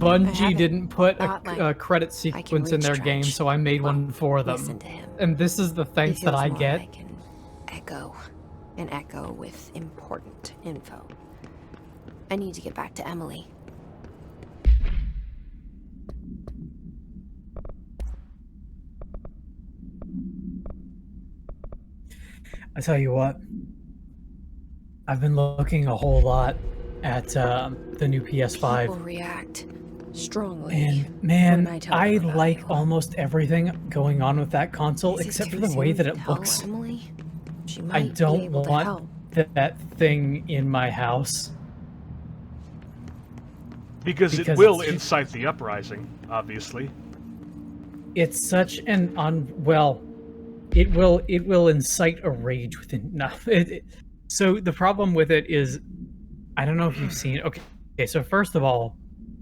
Bungie didn't put a credit I can sequence in their reach game, Trench. so I made Well, one for them. listen to him. And this is the thanks He that feels I more get. like an echo with important info. I need to get back to Emily. I tell you what, I've been looking a whole lot at the new PS5. People react strongly. And man, when I I tell them about like you. almost everything going on with that console, Is it except too for the way soon that to it tell looks. Emily? She I might be don't able to want help. that thing in my house. Because it will incite the uprising, obviously. It's such an it will incite a rage within. No, so the problem with it is, I don't know if you've seen. Okay, so first of all,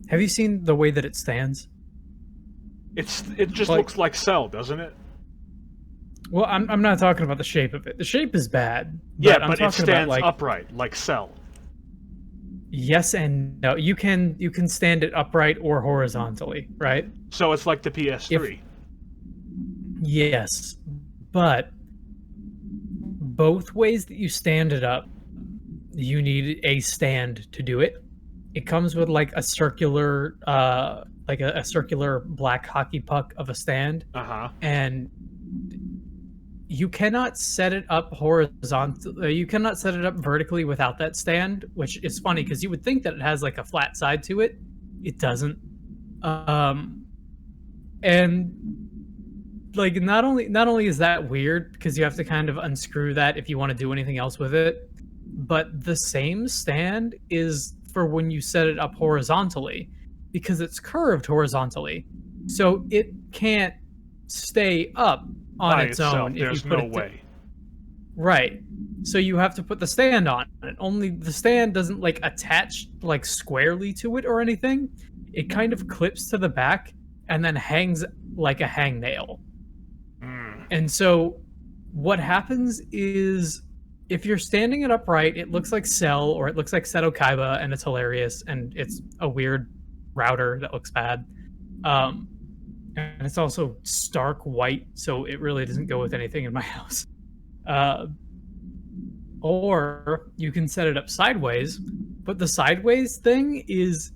have you seen the way that it stands? It just looks like Cell, doesn't it? Well, I'm not talking about the shape of it. The shape is bad. Yeah, I'm but it stands upright, like Cell. Yes and no. You can stand it upright or horizontally, right? So it's like the PS3. Yes, but both ways that you stand it up, you need a stand to do it. It comes with like a circular, like a circular black hockey puck of a stand, and you cannot set it up horizontally. You cannot set it up vertically without that stand, which is funny because you would think that it has like a flat side to it. It doesn't. And like not only is that weird because you have to kind of unscrew that if you want to do anything else with it, but the same stand is for when you set it up horizontally because it's curved horizontally, so it can't stay up on its own. There's no way. Right. So you have to put the stand on it. Only the stand doesn't like attach like squarely to it or anything. It kind of clips to the back and then hangs like a hangnail. And so what happens is if you're standing it upright, it looks like Cell or it looks like Seto Kaiba, and it's hilarious, and it's a weird router that looks bad. And it's also stark white, so it really doesn't go with anything in my house. Or you can set it up sideways, but the sideways thing is,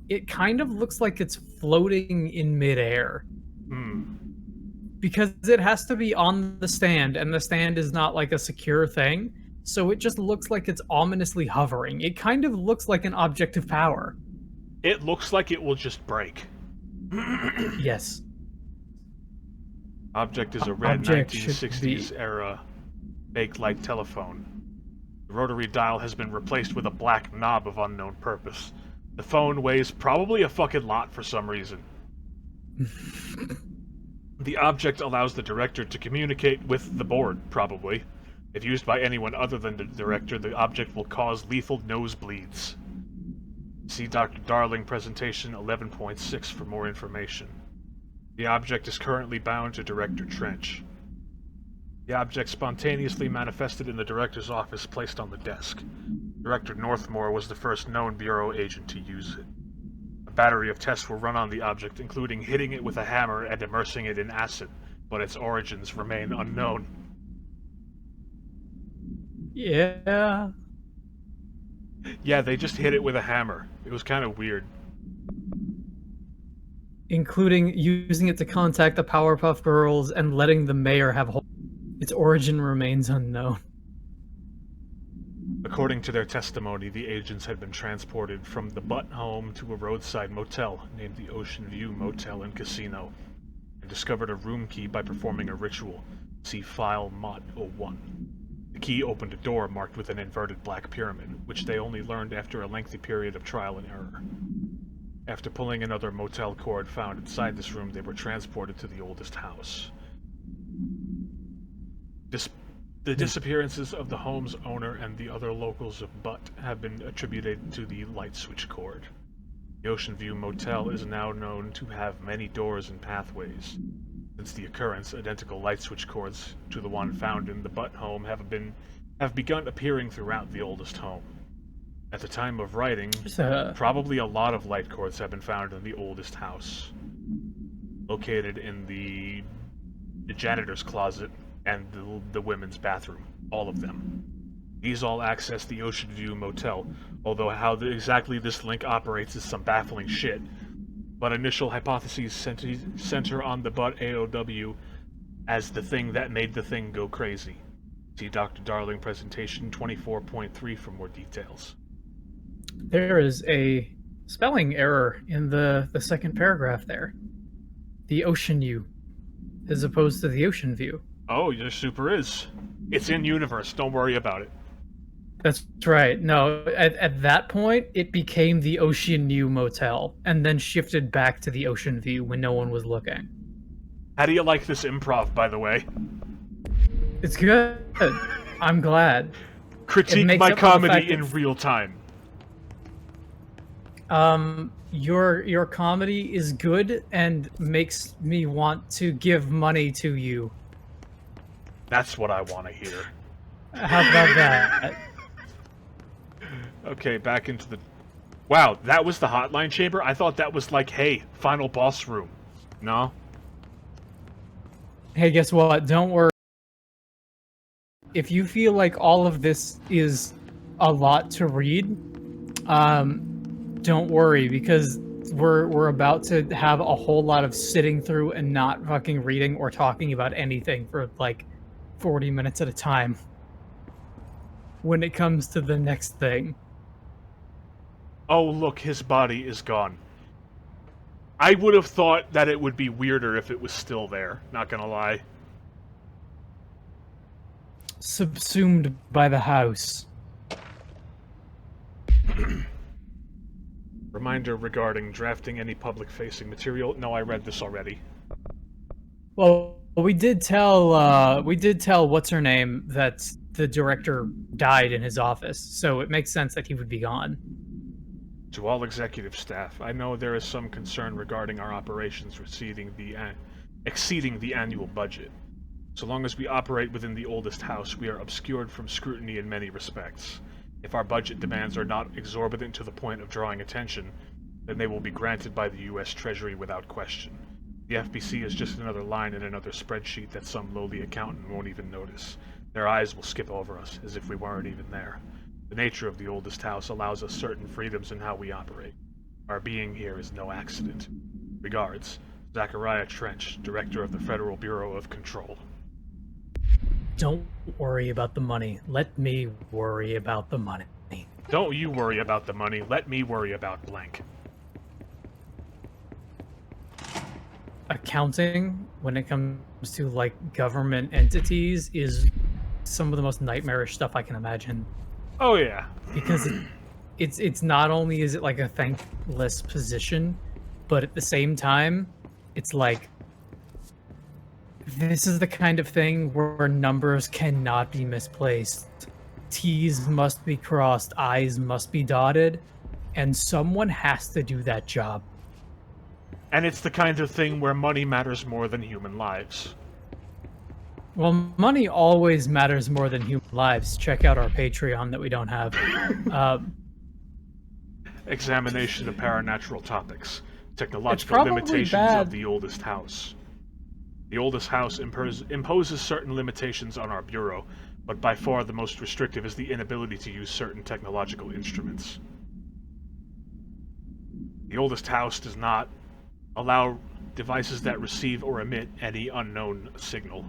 it kind of looks like it's floating in midair. Because it has to be on the stand, and the stand is not like a secure thing, so it just looks like it's ominously hovering. It kind of looks like an object of power. It looks like it will just break. Yes. Object is a red 1960s era Bakelite telephone. The rotary dial has been replaced with a black knob of unknown purpose. The phone weighs probably a fucking lot for some reason. The object allows the director to communicate with the board, probably. If used by anyone other than the director, the object will cause lethal nosebleeds. See Dr. Darling presentation 11.6 for more information. The object is currently bound to Director Trench. The object spontaneously manifested in the director's office, placed on the desk. Director Northmore was the first known Bureau agent to use it. A battery of tests were run on the object, including hitting it with a hammer and immersing it in acid, but its origins remain unknown. Yeah. Yeah, they just hit it with a hammer. It was kind of weird. Including using it to contact the Powerpuff Girls and letting the mayor have its origin remains unknown. According to their testimony, the agents had been transported from the Butt home to a roadside motel named the Ocean View Motel and Casino, and discovered a room key by performing a ritual. See File Mot 01. The key opened a door marked with an inverted black pyramid, which they only learned after a lengthy period of trial and error. After pulling another motel cord found inside this room, they were transported to the oldest house. The disappearances of the home's owner and the other locals of Butt have been attributed to the light switch cord. The Ocean View Motel is now known to have many doors and pathways. Since the occurrence, identical light switch cords to the one found in the Butt home have begun appearing throughout the oldest home. At the time of writing, probably a lot of light cords have been found in the oldest house, located in the janitor's closet and the women's bathroom. All of them. These all access the Ocean View Motel, although how exactly this link operates is some baffling shit. But initial hypotheses center on the butt AOW as the thing that made the thing go crazy. See Dr. Darling presentation 24.3 for more details. There is a spelling error in the second paragraph there. The Ocean U, as opposed to the Ocean View. Oh, there super is. It's in universe, don't worry about it. That's right. No, at that point, it became the Ocean U Motel, and then shifted back to the Ocean View when no one was looking. How do you like this improv, by the way? It's good. I'm glad. Critique my comedy in real time. Your comedy is good and makes me want to give money to you. That's what I want to hear. How about that? Okay, back into the... Wow, that was the hotline chamber? I thought that was like, hey, final boss room. No? Hey, guess what? Don't worry. If you feel like all of this is a lot to read, don't worry, because we're about to have a whole lot of sitting through and not fucking reading or talking about anything for like 40 minutes at a time when it comes to the next thing. Oh, look, his body is gone. I would have thought that it would be weirder if it was still there, not gonna lie. Subsumed by the house. Reminder regarding drafting any public-facing material. No, I read this already. Well, we did tell what's her name that the director died in his office, so it makes sense that he would be gone. To all executive staff, I know there is some concern regarding our operations exceeding the annual budget. So long as we operate within the oldest house, we are obscured from scrutiny in many respects. If our budget demands are not exorbitant to the point of drawing attention, then they will be granted by the U.S. Treasury without question. The FBC is just another line in another spreadsheet that some lowly accountant won't even notice. Their eyes will skip over us, as if we weren't even there. The nature of the oldest house allows us certain freedoms in how we operate. Our being here is no accident. Regards, Zachariah Trench, Director of the Federal Bureau of Control. Don't worry about the money. Let me worry about the money. Don't you worry about the money. Let me worry about blank. Accounting, when it comes to like government entities, is some of the most nightmarish stuff I can imagine. Oh yeah. Because it's not only is it like a thankless position, but at the same time, it's like this is the kind of thing where numbers cannot be misplaced. T's must be crossed, I's must be dotted, and someone has to do that job. And it's the kind of thing where money matters more than human lives. Well, money always matters more than human lives. Check out our Patreon that we don't have. Examination of paranatural topics. Technological limitations of the oldest house. The oldest house imposes certain limitations on our bureau, but by far the most restrictive is the inability to use certain technological instruments. The oldest house does not allow devices that receive or emit any unknown signal.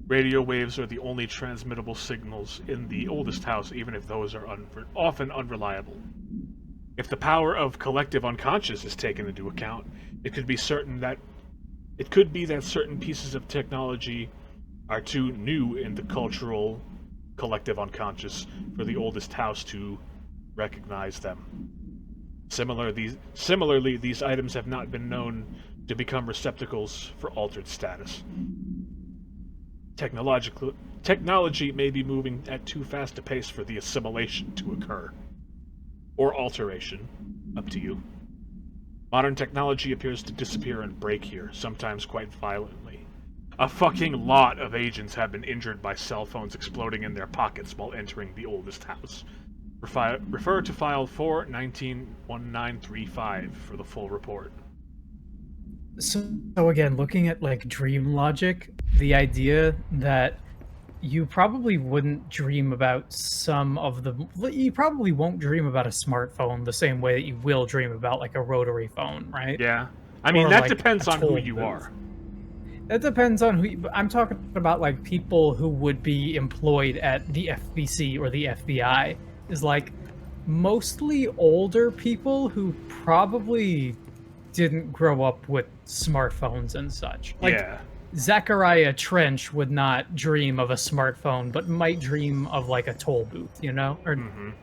Radio waves are the only transmittable signals in the oldest house, even if those are often unreliable. If the power of collective unconscious is taken into account, it could be that certain pieces of technology are too new in the cultural collective unconscious for the oldest house to recognize them. Similarly, these items have not been known to become receptacles for altered status. Technology may be moving at too fast a pace for the assimilation to occur. Or alteration. Up to you. Modern technology appears to disappear and break here, sometimes quite violently. A fucking lot of agents have been injured by cell phones exploding in their pockets while entering the oldest house. Refer to file 4191935 for the full report. So again, looking at like dream logic, the idea that you probably wouldn't dream about you probably won't dream about a smartphone the same way that you will dream about like a rotary phone, right? Yeah. I mean, Or, that like, depends a on who toll you booth. are. That depends on who. I'm talking about like people who would be employed at the FBC or the FBI. Is like mostly older people who probably didn't grow up with smartphones and such. Like, Yeah. Zachariah Trench would not dream of a smartphone, but might dream of like a toll booth, you know, or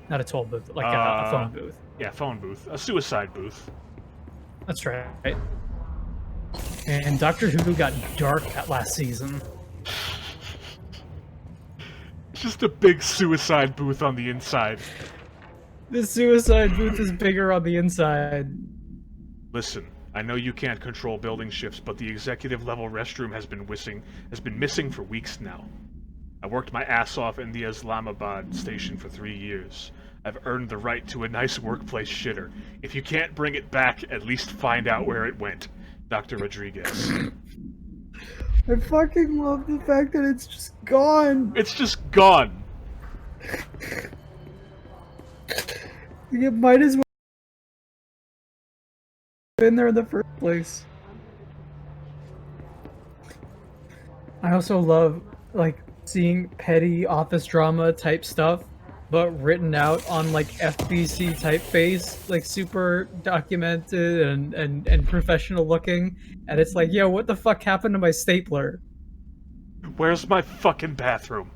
not a toll booth, like a phone booth. Yeah, phone booth, a suicide booth. That's right. And Doctor Who got dark that last season. Just a big suicide booth on the inside. The suicide booth is bigger on the inside. Listen, I know you can't control building shifts, but the executive level restroom has been missing for weeks now. I worked my ass off in the Islamabad station for 3 years. I've earned the right to a nice workplace shitter. If you can't bring it back, at least find out where it went. Dr. Rodriguez. I fucking love the fact that it's just gone. It's just gone. You might as well have been there in the first place. I also love, like, seeing petty office drama type stuff, but written out on, like, FBC typeface, like, super documented and professional looking. And it's like, yo, what the fuck happened to my stapler? Where's my fucking bathroom?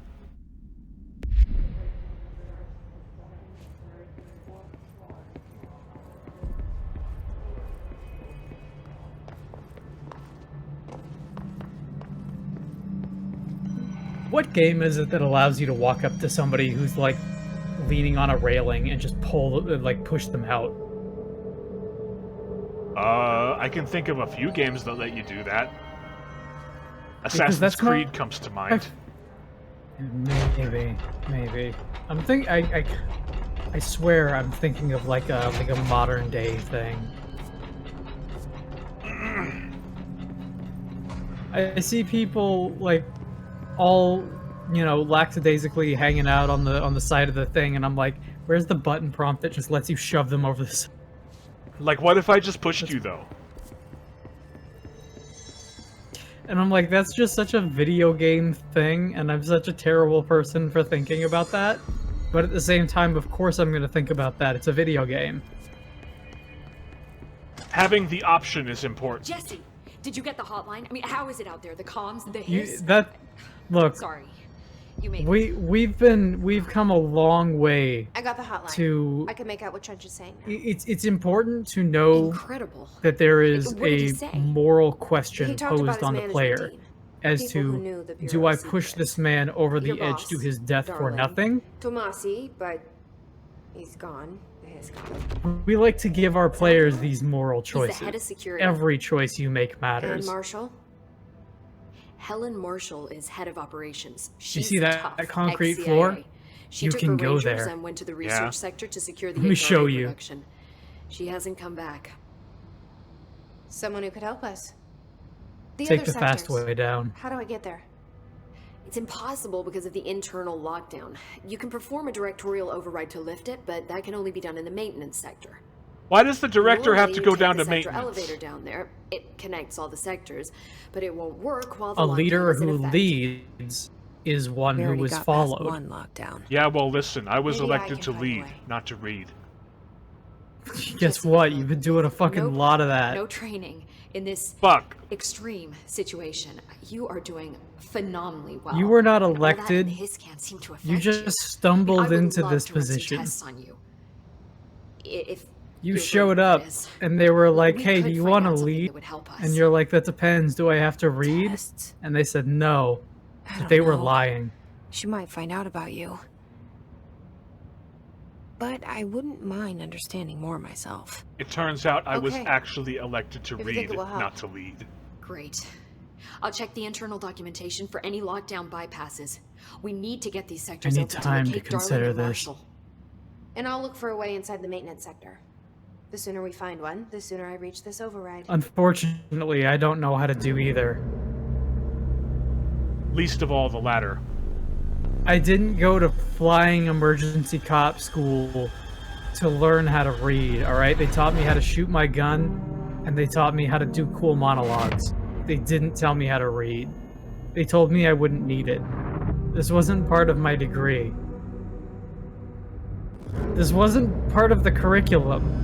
What game is it that allows you to walk up to somebody who's, like, leaning on a railing and just push them out? I can think of a few games that let you do that. Assassin's Creed comes to mind. Maybe. I swear I'm thinking of like a modern day thing. I see people like all, you know, lackadaisically hanging out on the side of the thing, and I'm like, where's the button prompt that just lets you shove them over the side? Like, what if I just pushed you, though? And I'm like, that's just such a video game thing, and I'm such a terrible person for thinking about that. But at the same time, of course I'm going to think about that. It's a video game. Having the option is important. Jesse, did you get the hotline? I mean, how is it out there? The comms, the You, hiss? look, Sorry. You made we've come a long way. I got the hotline. To I can make out what Trench is saying. it's important to know incredible. that there is What did he a say? moral He question talked about posed his on the management player team. as People who to, knew the do Bureau's I push secrets. this man over the Your edge to boss, his death for Darling. nothing? Tomasi, but he's gone. He's gone. We like to give our players these moral He's the head of choices. security. Every choice you make And matters. Marshall? Helen Marshall is head of operations. She's see that tough, concrete ex-CIA. floor? She You took can her go Rangers there. and went to the research sector to secure the Let me show HRA you. production. She hasn't come back. Someone who could help us. The Take other the fast sectors. way down. How do I get there? It's impossible because of the internal lockdown. You can perform a directorial override to lift it, but that can only be done in the maintenance sector. Why does the director have to Normally, go take down the to sector maintenance? elevator down there. It connects all the sectors, but it won't work while the A lockdown leader is in who effect. leads is one We who already was got past followed. one lockdown. Yeah, well, listen, I was Maybe I elected can to find a lead, way. not to read. Guess what? You've been doing a fucking Nope. lot of that. No training in this Fuck. extreme situation. You are doing phenomenally well. You were not And all that elected. and his can't seem to affect You just I stumbled would into love this to run some position. tests on you. If You you're showed brave up, for this. and they were like, We hey, could do you find want to out something lead? that would help us. And you're like, that depends. Do I have to read? Tests? And they said no. I But don't they were know. lying. She might find out about you. But I wouldn't mind understanding more myself. It turns out I was Okay. actually elected to If you think read, it will help. not to lead. Great. I'll check the internal documentation for any lockdown bypasses. We need to get these sectors need open time to locate consider Darling and this. Marshall. And I'll look for a way inside the maintenance sector. The sooner we find one, the sooner I reach this override. Unfortunately, I don't know how to do either. Least of all, the latter. I didn't go to flying emergency cop school to learn how to read, alright? They taught me how to shoot my gun, and they taught me how to do cool monologues. They didn't tell me how to read. They told me I wouldn't need it. This wasn't part of my degree. This wasn't part of the curriculum.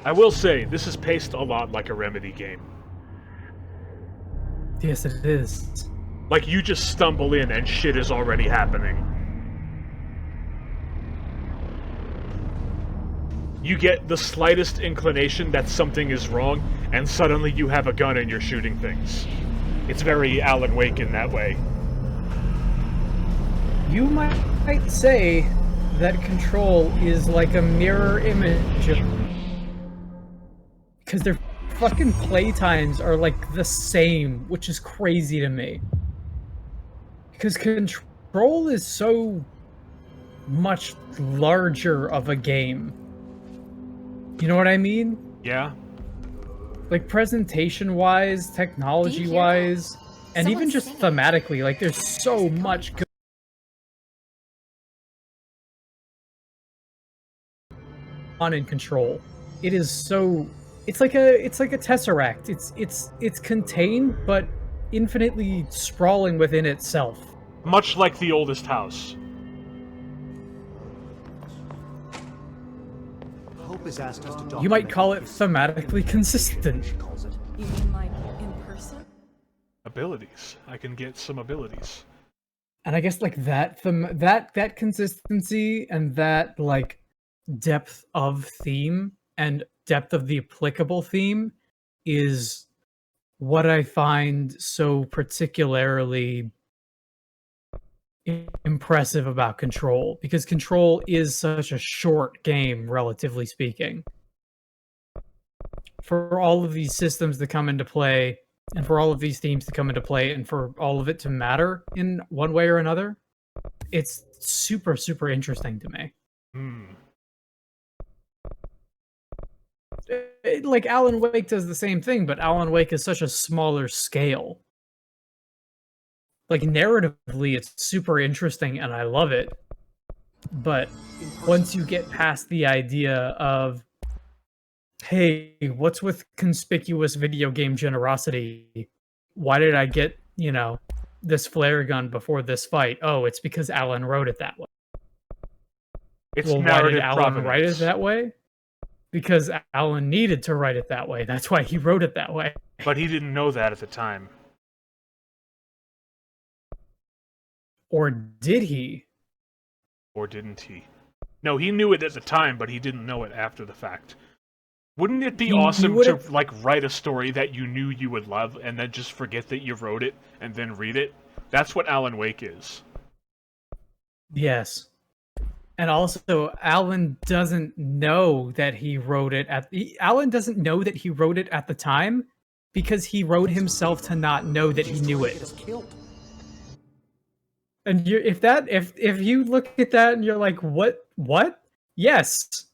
I will say, this is paced a lot like a Remedy game. Yes, it is. Like, you just stumble in and shit is already happening. You get the slightest inclination that something is wrong, and suddenly you have a gun and you're shooting things. It's very Alan Wake in that way. You might say that Control is like a mirror image of... Because their fucking playtimes are like the same, which is crazy to me. Because Control is so much larger of a game. You know what I mean? Yeah? Like presentation-wise, technology-wise, and even just thematically, like there's so much going on in Control. It is so... It's like a tesseract. It's contained, but infinitely sprawling within itself. Much like the oldest house. Hope has asked us to You might call it thematically consistent. You mean like in person? Abilities. I can get some abilities. And I guess like that consistency and that like depth of theme and depth of the applicable theme is what I find so particularly impressive about Control, because Control is such a short game, relatively speaking. For all of these systems to come into play, and for all of these themes to come into play, and for all of it to matter in one way or another, it's super, super interesting to me. Like Alan Wake does the same thing, but Alan Wake is such a smaller scale. Like narratively, it's super interesting and I love it. But once you get past the idea of, hey, what's with conspicuous video game generosity? Why did I get, you know, this flare gun before this fight? Oh, it's because Alan wrote it that way. It's well, why did narrative Alan write it provenance. that way? Because Alan needed to write it that way. That's why he wrote it that way. But he didn't know that at the time. Or did he? Or didn't he? No, he knew it at the time, but he didn't know it after the fact. Wouldn't it be awesome to, like, write a story that you knew you would love, and then just forget that you wrote it, and then read it? That's what Alan Wake is. Yes. And also, Alan doesn't know that he wrote it Alan doesn't know that he wrote it at the time, because he wrote himself to not know that he knew it. And if you look at that and you're like, what? Yes,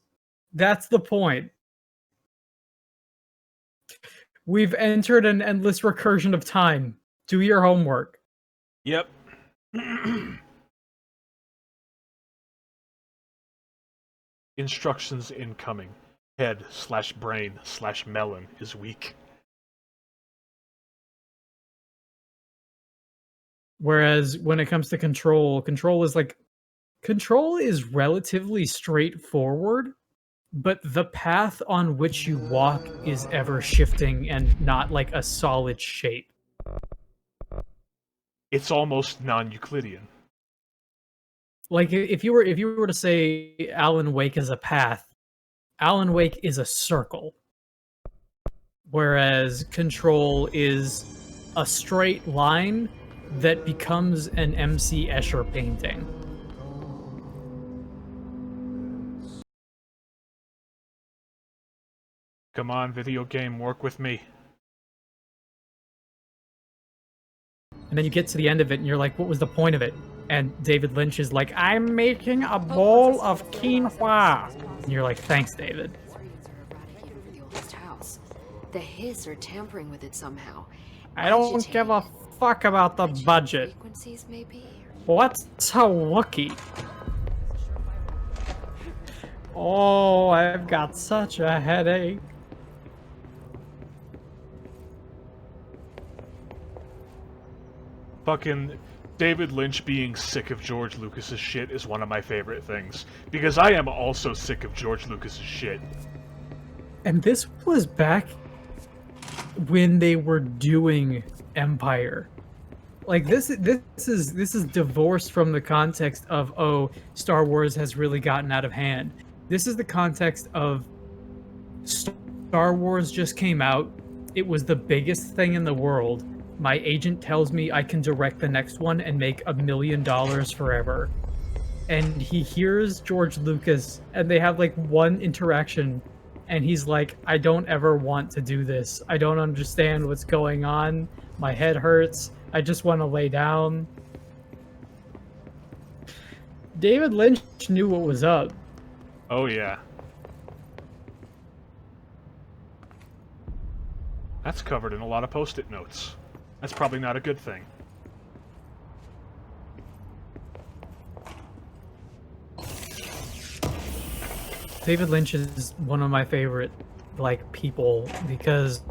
that's the point. We've entered an endless recursion of time. Do your homework. Yep. Instructions incoming. Head/brain/melon is weak. Whereas when it comes to Control is relatively straightforward, but the path on which you walk is ever shifting and not like a solid shape. It's almost non-Euclidean. Like if you were to say Alan Wake is a path, Alan Wake is a circle. Whereas Control is a straight line that becomes an MC Escher painting. Come on, video game, work with me. And then you get to the end of it, and you're like, what was the point of it? And David Lynch is like, I'm making a bowl of quinoa. And you're like, thanks, David. These readings are erratic over the oldest house. The Hiss are tampering with it somehow. I don't give a fuck about the budget. Frequencies, maybe? What's a Wookiee? Oh, I've got such a headache. Fucking David Lynch being sick of George Lucas's shit is one of my favorite things. Because I am also sick of George Lucas's shit. And this was back when they were doing Empire. Like this is divorced from the context of, oh, Star Wars has really gotten out of hand. This is the context of Star Wars just came out. It was the biggest thing in the world. My agent tells me I can direct the next one and make $1 million forever. And he hears George Lucas, and they have like one interaction, and he's like, I don't ever want to do this. I don't understand what's going on. My head hurts. I just want to lay down. David Lynch knew what was up. Oh yeah. That's covered in a lot of post-it notes. That's probably not a good thing. David Lynch is one of my favorite, like, people because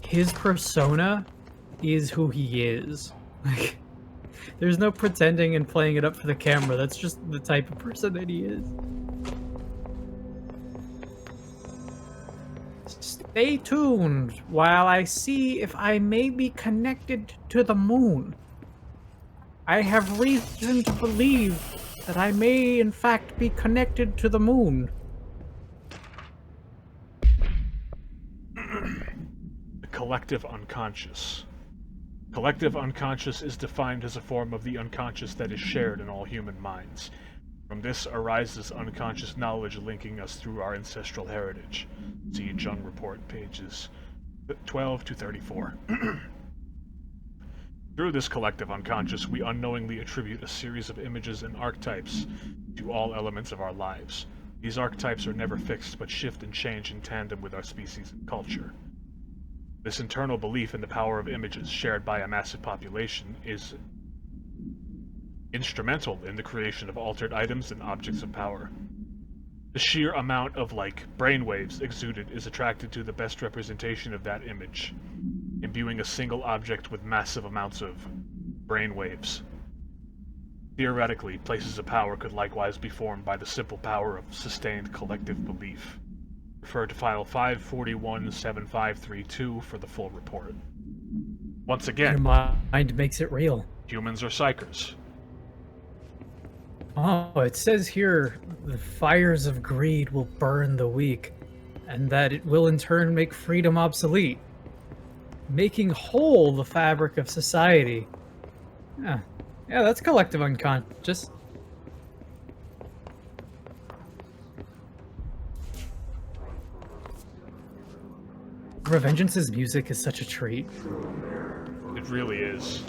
his persona is who he is. Like, there's no pretending and playing it up for the camera. That's just the type of person that he is. Stay tuned while I see if I may be connected to the moon. I have reason to believe that I may in fact be connected to the moon. The collective unconscious. Collective unconscious is defined as a form of the unconscious that is shared in all human minds. From this arises unconscious knowledge linking us through our ancestral heritage. See Jung Report, pages 12 to 34. Through this collective unconscious, we unknowingly attribute a series of images and archetypes to all elements of our lives. These archetypes are never fixed, but shift and change in tandem with our species and culture. This internal belief in the power of images shared by a massive population is instrumental in the creation of altered items and objects of power. The sheer amount of, brainwaves exuded is attracted to the best representation of that image, imbuing a single object with massive amounts of brainwaves. Theoretically, places of power could likewise be formed by the simple power of sustained collective belief. Refer to file 541-7532 for the full report. Once again, Your mind makes it real. humans are psychers. Oh, it says here, the fires of greed will burn the weak, and that it will in turn make freedom obsolete, making whole the fabric of society. Yeah, that's collective unconscious. Revengeance's music is such a treat. It really is.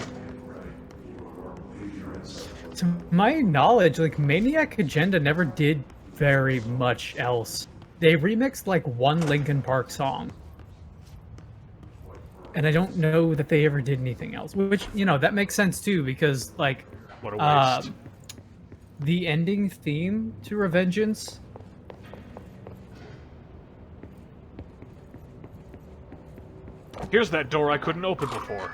To my knowledge, Maniac Agenda never did very much else. They remixed one Linkin Park song. And I don't know that they ever did anything else. Which, that makes sense too, because What a waste. The ending theme to Revengeance. Here's that door I couldn't open before.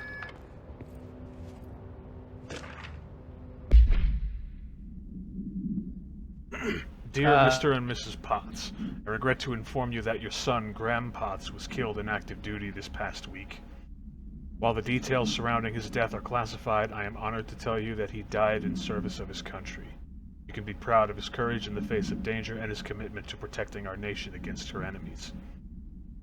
Dear Mr. and Mrs. Potts, I regret to inform you that your son, Graham Potts, was killed in active duty this past week. While the details surrounding his death are classified, I am honored to tell you that he died in service of his country. You can be proud of his courage in the face of danger and his commitment to protecting our nation against her enemies.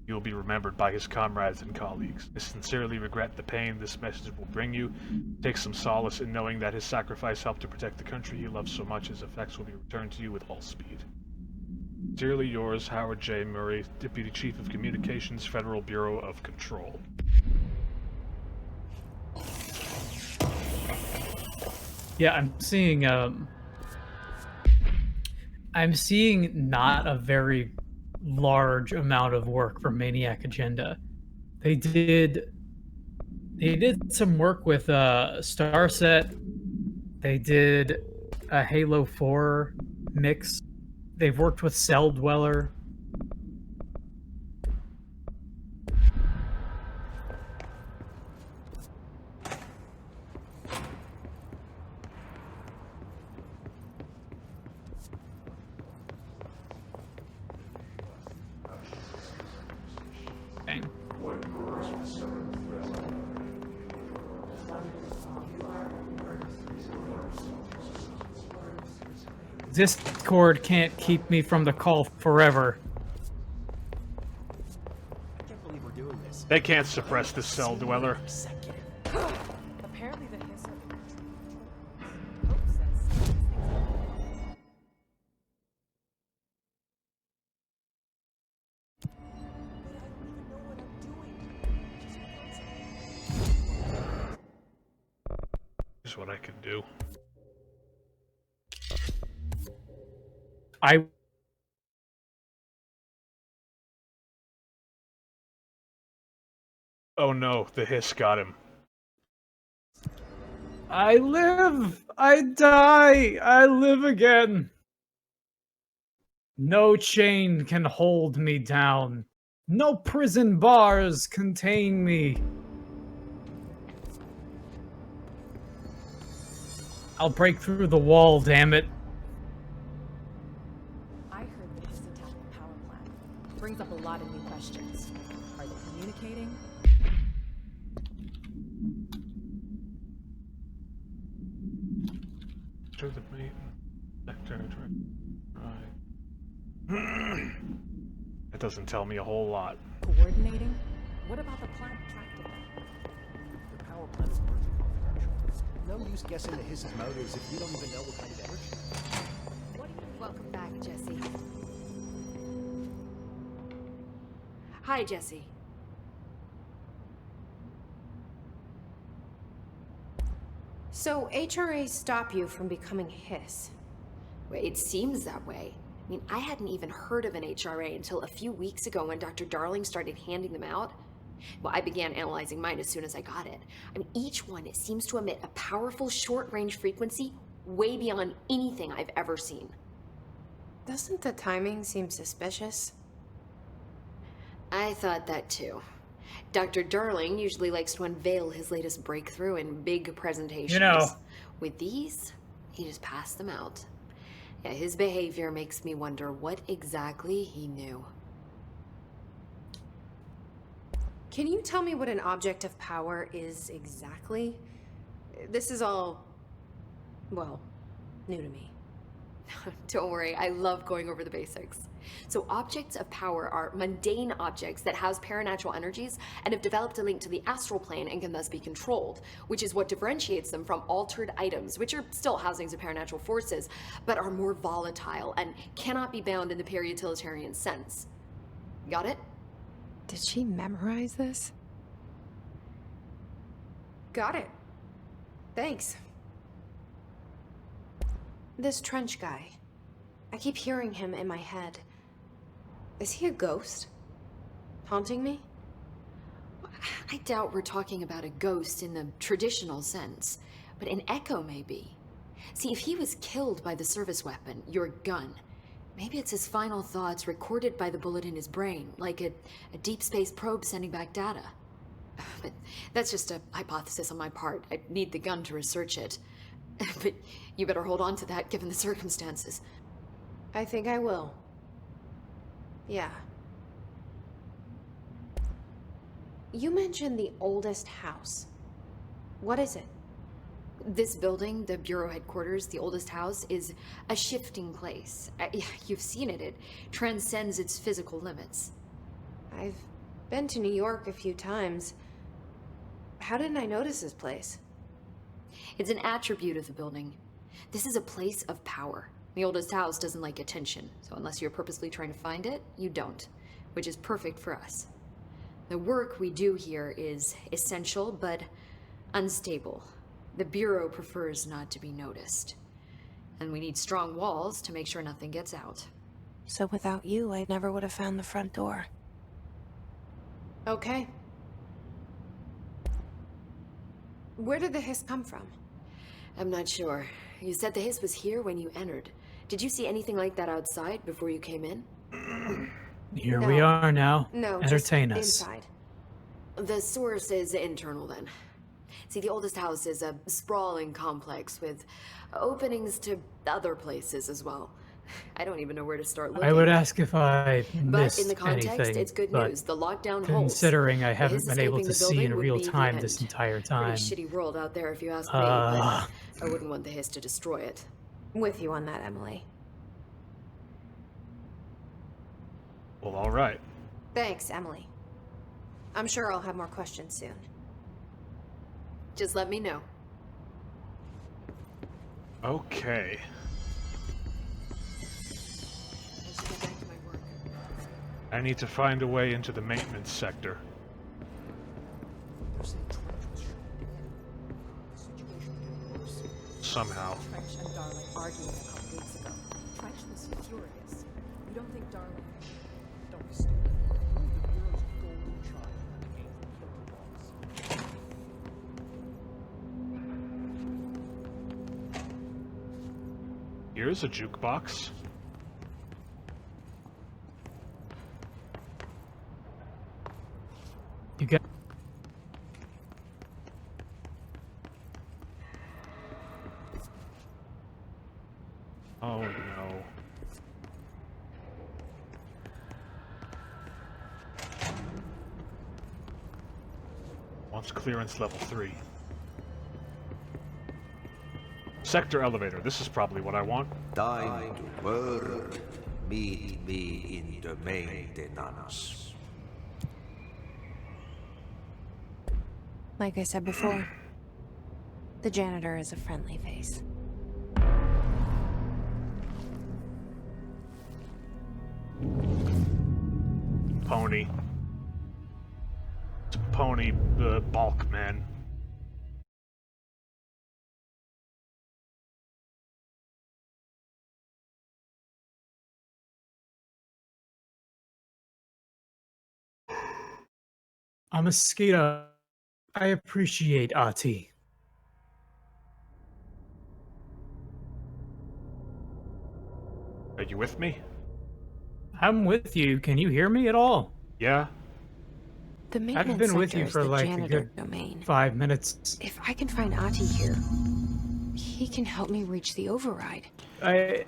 He will be remembered by his comrades and colleagues. I sincerely regret the pain this message will bring you. Take some solace in knowing that his sacrifice helped to protect the country he loves so much. His effects will be returned to you with all speed. Sincerely yours, Howard J. Murray, Deputy Chief of Communications, Federal Bureau of Control. Yeah, I'm seeing not a very large amount of work for Maniac Agenda. They did some work with Starset. They did a Halo 4 mix. They've worked with Cell Dweller. Dang. Discord can't keep me from the call forever. I can't believe we're doing this. They can't suppress the Cell Dweller. Apparently the hiss of Hope says Here's what I can do. Oh no, the hiss got him. I live! I die! I live again! No chain can hold me down. No prison bars contain me. I'll break through the wall, damn it. I heard the hiss attacked the power plant. Brings up a lot of new questions. Are they communicating? To the main sector. Right. That doesn't tell me a whole lot. Coordinating? What about the plant attracted them? The power plant is working confidential. No use guessing the hiss's motives if you don't even know what kind of energy. What do you mean? Welcome back, Jesse. Hi, Jesse. So HRA stop you from becoming Hiss? Well, it seems that way. I mean, I hadn't even heard of an HRA until a few weeks ago when Dr. Darling started handing them out. Well, I began analyzing mine as soon as I got it. I mean, each one, it seems to emit a powerful short-range frequency way beyond anything I've ever seen. Doesn't the timing seem suspicious? I thought that too. Dr. Darling usually likes to unveil his latest breakthrough in big presentations. You know. With these, he just passed them out. Yeah, his behavior makes me wonder what exactly he knew. Can you tell me what an object of power is exactly? This is all, well, new to me. Don't worry, I love going over the basics. So objects of power are mundane objects that house paranatural energies and have developed a link to the astral plane and can thus be controlled, which is what differentiates them from altered items, which are still housings of paranatural forces, but are more volatile and cannot be bound in the peri-utilitarian sense. Got it? Did she memorize this? Got it. Thanks. This Trench guy. I keep hearing him in my head. Is he a ghost? Haunting me? I doubt we're talking about a ghost in the traditional sense, but an echo maybe. See, if he was killed by the service weapon, your gun, maybe it's his final thoughts recorded by the bullet in his brain, like a deep space probe sending back data. But that's just a hypothesis on my part. I'd need the gun to research it. But you better hold on to that given the circumstances. I think I will. Yeah. You mentioned the oldest house. What is it? This building, the Bureau headquarters, the oldest house, is a shifting place. You've seen it. It transcends its physical limits. I've been to New York a few times. How didn't I notice this place? It's an attribute of the building. This is a place of power. The oldest house doesn't like attention, so unless you're purposely trying to find it, you don't, which is perfect for us. The work we do here is essential, but unstable. The Bureau prefers not to be noticed. And we need strong walls to make sure nothing gets out. So without you, I never would have found the front door. Okay. Where did the hiss come from? I'm not sure. You said the hiss was here when you entered. Did you see anything like that outside before you came in? Here No. we are now. No, Entertain just us. inside. The source is internal then. See, the oldest house is a sprawling complex with openings to other places as well. I don't even know where to start looking. I would ask if I But missed in the context, anything, it's good but news. The lockdown holds. considering I haven't His been able escaping to the see in building would real be the time end. this entire time. Pretty shitty world out there if you ask me, Uh. but I wouldn't want the hiss to destroy it. With you on that, Emily. Well, alright. Thanks, Emily. I'm sure I'll have more questions soon. Just let me know. Okay. I should get back to my work. I need to find a way into the maintenance sector. They're saying Trench was shot dead. The situation getting worse. Somehow. Trench and Darling arguing a couple weeks ago. Trench was furious. You don't think Darling... Don't be stupid. Prove the Bureau's golden child and gave the killer balls. Here's a jukebox. You get Oh no. Wants clearance level 3. Sector elevator. This is probably what I want. Time to work. Meet me in the maintenance. Like I said before, the janitor is a friendly face. Pony. It's a pony bulk, man. I'm a skater. I appreciate Ati. Are you with me? I'm with you. Can you hear me at all? Yeah? The I've maintenance been with sector you is for the like a janitor good domain. 5 minutes. If I can find Ati here, he can help me reach the override. I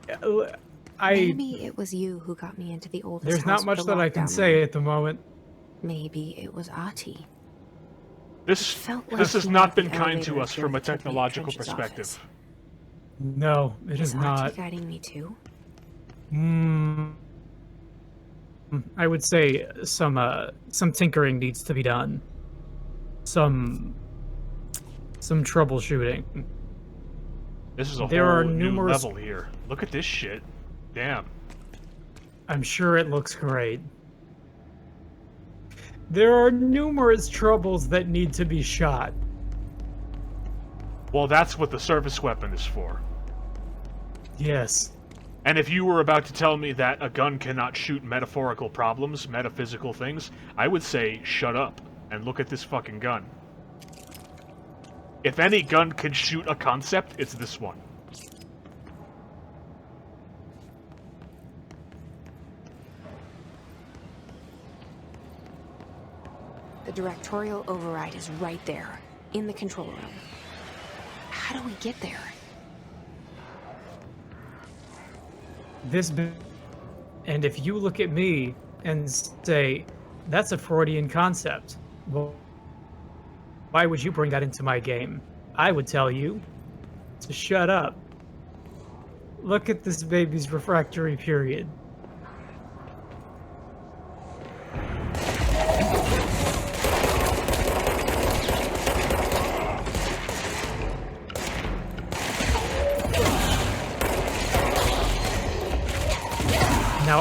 Maybe it was you who got me into the oldest there's house not much with the that I can lockdown say room. at the moment. Maybe it was Ati. This felt like this has he not had the been kind to elevator us from a that took me to technological Trench's perspective. office. No, it is Ati not. guiding me too? I would say some tinkering needs to be done. Some troubleshooting. This is a There whole are new numerous- level here. Look at this shit. Damn. I'm sure it looks great. There are numerous troubles that need to be shot. Well, that's what the service weapon is for. Yes. And if you were about to tell me that a gun cannot shoot metaphorical problems, metaphysical things, I would say shut up and look at this fucking gun. If any gun can shoot a concept, it's this one. The directorial override is right there, in the control room. How do we get there? And if you look at me and say, that's a Freudian concept, well, why would you bring that into my game? I would tell you to shut up. Look at this baby's refractory period.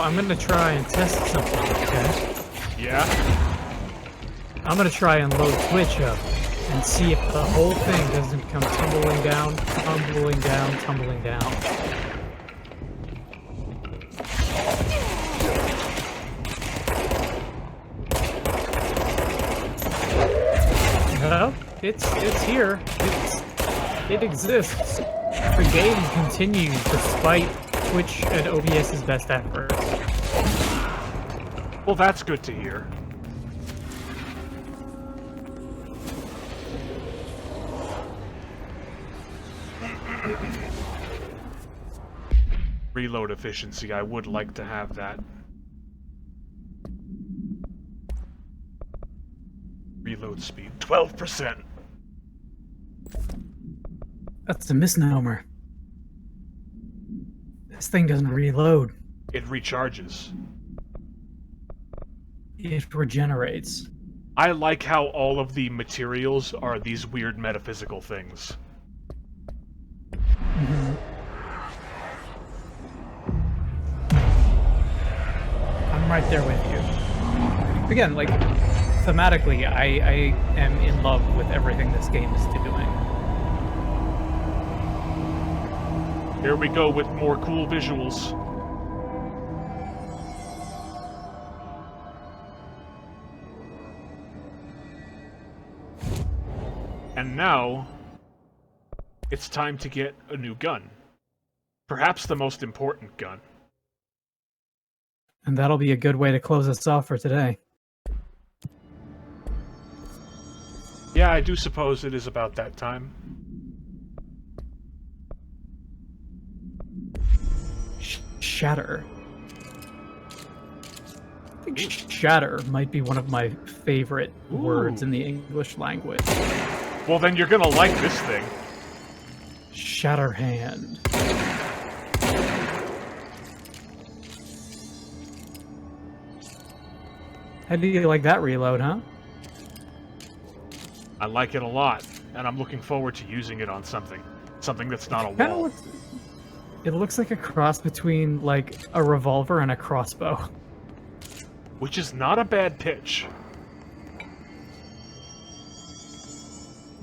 I'm gonna try and test something, okay? Yeah? I'm gonna try and load Twitch up and see if the whole thing doesn't come tumbling down, tumbling down, tumbling down. Well, it's here. It exists. The game continues despite Twitch and OBS's best efforts. Well, that's good to hear. Reload efficiency, I would like to have that. Reload speed, 12%! That's a misnomer. This thing doesn't reload. It recharges. It regenerates. I like how all of the materials are these weird metaphysical things. Mm-hmm. I'm right there with you. Again, like, thematically, I am in love with everything this game is doing. Here we go with more cool visuals. And now, it's time to get a new gun. Perhaps the most important gun. And that'll be a good way to close us off for today. Yeah, I do suppose it is about that time. Shatter. I think shatter might be one of my favorite words in the English language. Well, then you're gonna like this thing. Shatterhand. How do you like that reload, huh? I like it a lot, and I'm looking forward to using it on something. Something that's not a Kinda wall. it looks like a cross between, like, a revolver and a crossbow. Which is not a bad pitch.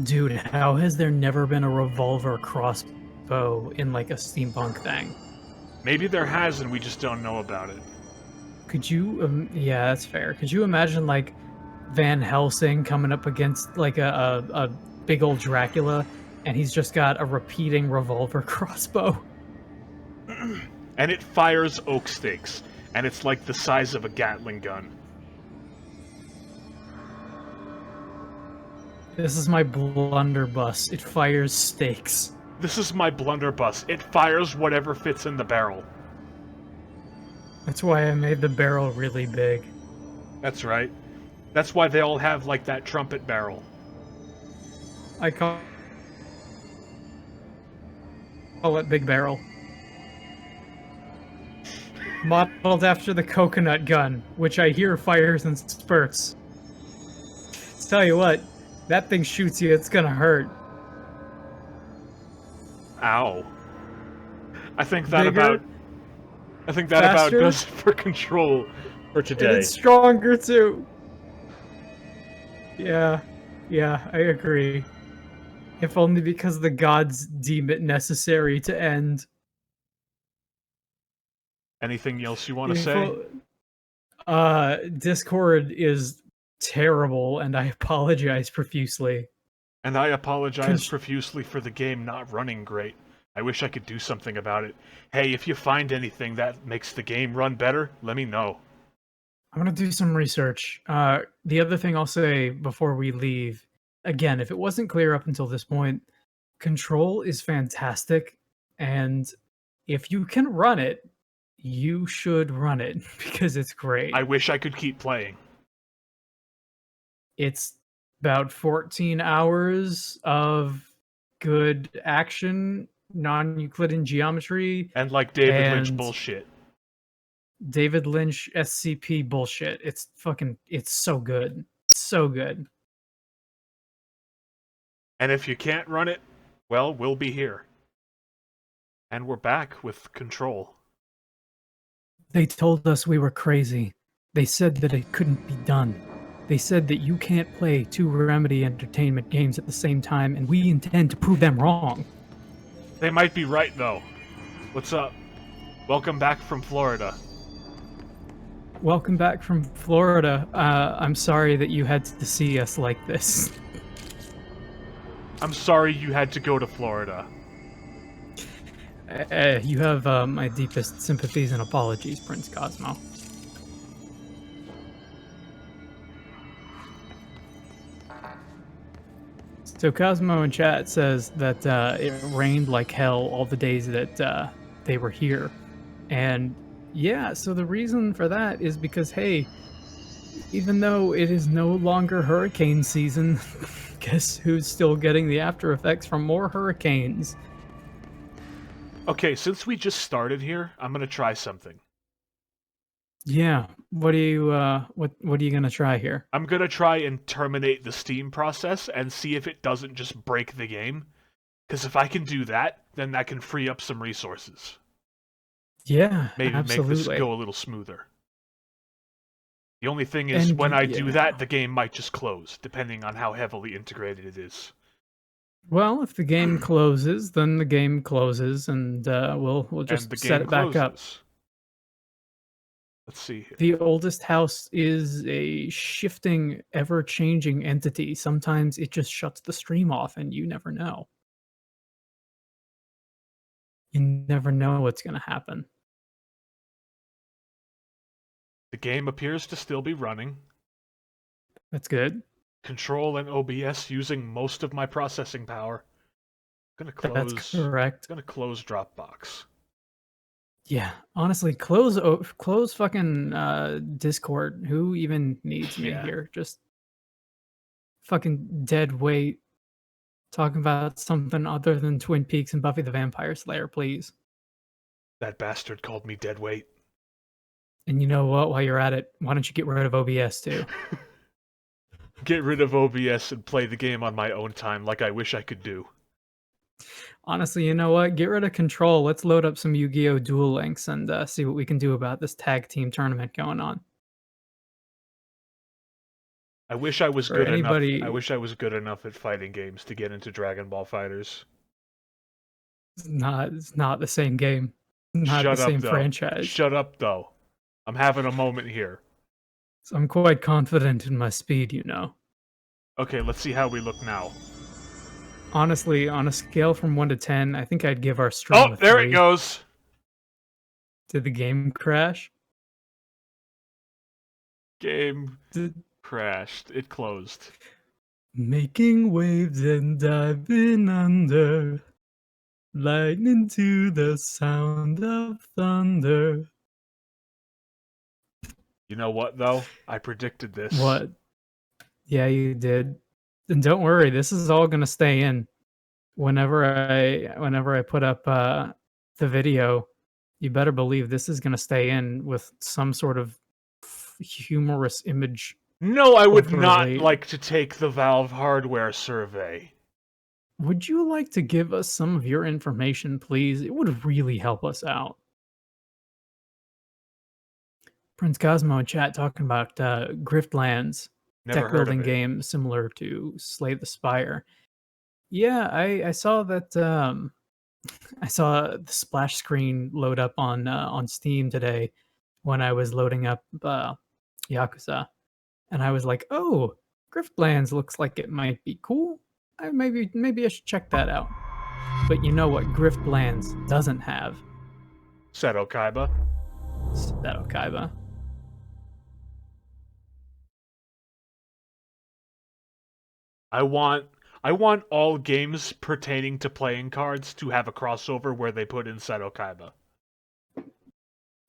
Dude, how has there never been a revolver crossbow in, like, a steampunk thing? Maybe there has, and we just don't know about it. Could you, yeah, that's fair. Could you imagine, like, Van Helsing coming up against, like, a big old Dracula, and he's just got a repeating revolver crossbow? And it fires oak stakes, and it's like the size of a Gatling gun. This is my blunderbuss. It fires stakes. This is my blunderbuss. It fires whatever fits in the barrel. That's why I made the barrel really big. That's right. That's why they all have, like, that trumpet barrel. I call it Big Barrel. Modeled after the coconut gun, which I hear fires in spurts. Tell you what, that thing shoots you, it's gonna hurt. Ow. I think that Bigger, about faster, does it for Control for and today. it's stronger too. Yeah, I agree. If only because the gods deem it necessary to end. Anything else you want to say? Discord is terrible, and I apologize profusely. And I apologize profusely for the game not running great. I wish I could do something about it. Hey, if you find anything that makes the game run better, let me know. I'm gonna do some research. The other thing I'll say before we leave, again, if it wasn't clear up until this point, Control is fantastic, and if you can run it, you should run it, because it's great. I wish I could keep playing. It's about 14 hours of good action, non-Euclidean geometry. And like David Lynch bullshit. David Lynch SCP bullshit. It's so good. So good. And if you can't run it, well, we'll be here. And we're back with Control. They told us we were crazy. They said that it couldn't be done. They said that you can't play 2 Remedy Entertainment games at the same time, and we intend to prove them wrong. They might be right, though. What's up? Welcome back from Florida. Welcome back from Florida. I'm sorry that you had to see us like this. I'm sorry you had to go to Florida. You have my deepest sympathies and apologies, Prince Cosmo. So Cosmo in chat says that it rained like hell all the days that they were here. And yeah, so the reason for that is because, hey, even though it is no longer hurricane season, guess who's still getting the after effects from more hurricanes? Okay, since we just started here, I'm gonna try something. Yeah, what are you gonna try here? I'm gonna try and terminate the Steam process and see if it doesn't just break the game. Because if I can do that, then that can free up some resources. Yeah, Maybe absolutely. make this go a little smoother. The only thing is, And when I do that, the game might just close, depending on how heavily integrated it is. Well, if the game closes, then the game closes, and we'll just set it back up. Let's see here. The oldest house is a shifting, ever-changing entity. Sometimes it just shuts the stream off, and you never know. You never know what's going to happen. The game appears to still be running. That's good. Control and OBS using most of my processing power. I'm gonna close. That's correct. I'm gonna close Dropbox. Yeah, honestly, close fucking Discord. Who even needs me here? Just fucking dead weight. Talking about something other than Twin Peaks and Buffy the Vampire Slayer, please. That bastard called me deadweight. And you know what? While you're at it, why don't you get rid of OBS too? Get rid of OBS and play the game on my own time like I wish I could do. Honestly, you know what? Get rid of Control. Let's load up some Yu-Gi-Oh! Duel Links and see what we can do about this tag team tournament going on. I wish I was For good anybody- enough. I wish I was good enough at fighting games to get into Dragon Ball Fighters. It's not the same game. Not Shut the up, same though. franchise. Shut up, though. I'm having a moment here. So I'm quite confident in my speed, you know. Okay, let's see how we look now. Honestly, on a scale from 1 to 10, I think I'd give our stream Oh, a there 3. it goes. Did the game crash? Game crashed. It closed. Making waves and diving under, lightning to the sound of thunder. You know what, though? I predicted this. What? Yeah, you did. And don't worry, this is all gonna stay in. Whenever I put up the video, you better believe this is gonna stay in with some sort of humorous image. No, I would overlay. not like to take the Valve hardware survey. Would you like to give us some of your information, please? It would really help us out. Prince Cosmo in chat talking about Griftlands, Never deck heard of building it. game similar to Slay the Spire. Yeah, I saw that. I saw the splash screen load up on Steam today when I was loading up Yakuza, and I was like, "Oh, Griftlands looks like it might be cool. Maybe I should check that out." But you know what Griftlands doesn't have? Seto Kaiba. Seto Kaiba. I want all games pertaining to playing cards to have a crossover where they put in Seto Kaiba.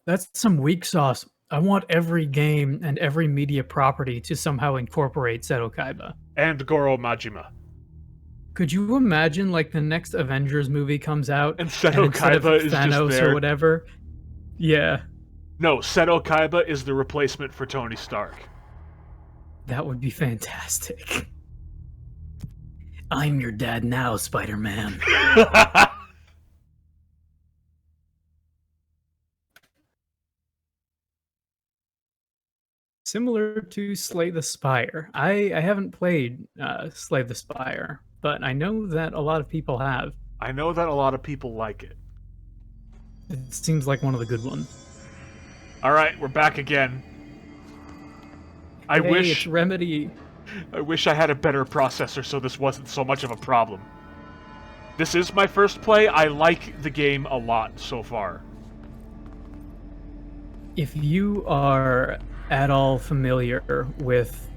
That's some weak sauce. I want every game and every media property to somehow incorporate Seto Kaiba. And Goro Majima. Could you imagine, like, the next Avengers movie comes out And Seto instead of Kaiba is just Thanos there. or whatever? Yeah, No, Seto Kaiba is the replacement for Tony Stark. that would be fantastic. I'm your dad now, Spider-Man. Similar to Slay the Spire. I haven't played Slay the Spire, but I know that a lot of people have. I know that a lot of people like it. It seems like one of the good ones. Alright, we're back again. I Hey, wish it's Remedy. I wish I had a better processor so this wasn't so much of a problem. This is my first play. I like the game a lot so far. If you are at all familiar with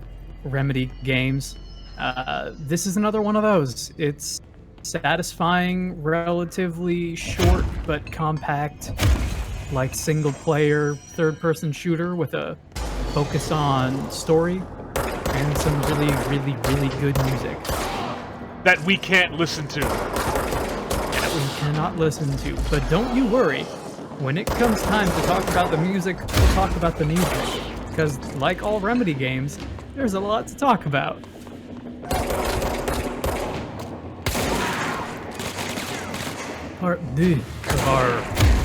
Remedy games, this is another one of those. It's satisfying, relatively short but compact, like single-player third-person shooter with a focus on story and some really, really, really good music That we can't listen to. that we cannot listen to. But don't you worry. When it comes time to talk about the music, we'll talk about the music. Because, like all Remedy games, there's a lot to talk about. Part 2 of our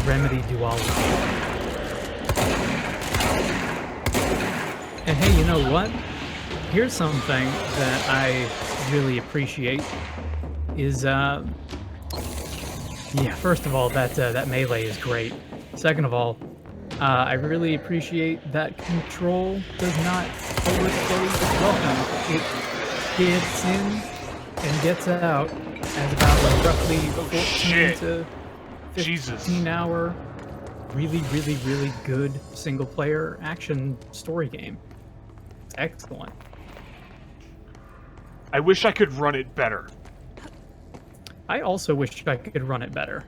Remedy duology. And hey, you know what? Here's something that I really appreciate is, yeah, first of all, that melee is great. Second of all, I really appreciate that control does not overstay its welcome. It gets in and gets out as about like roughly 14 shit. to 15 Jesus. hour, really, really, really good single-player action story game. It's excellent. I wish I could run it better. I also wish I could run it better.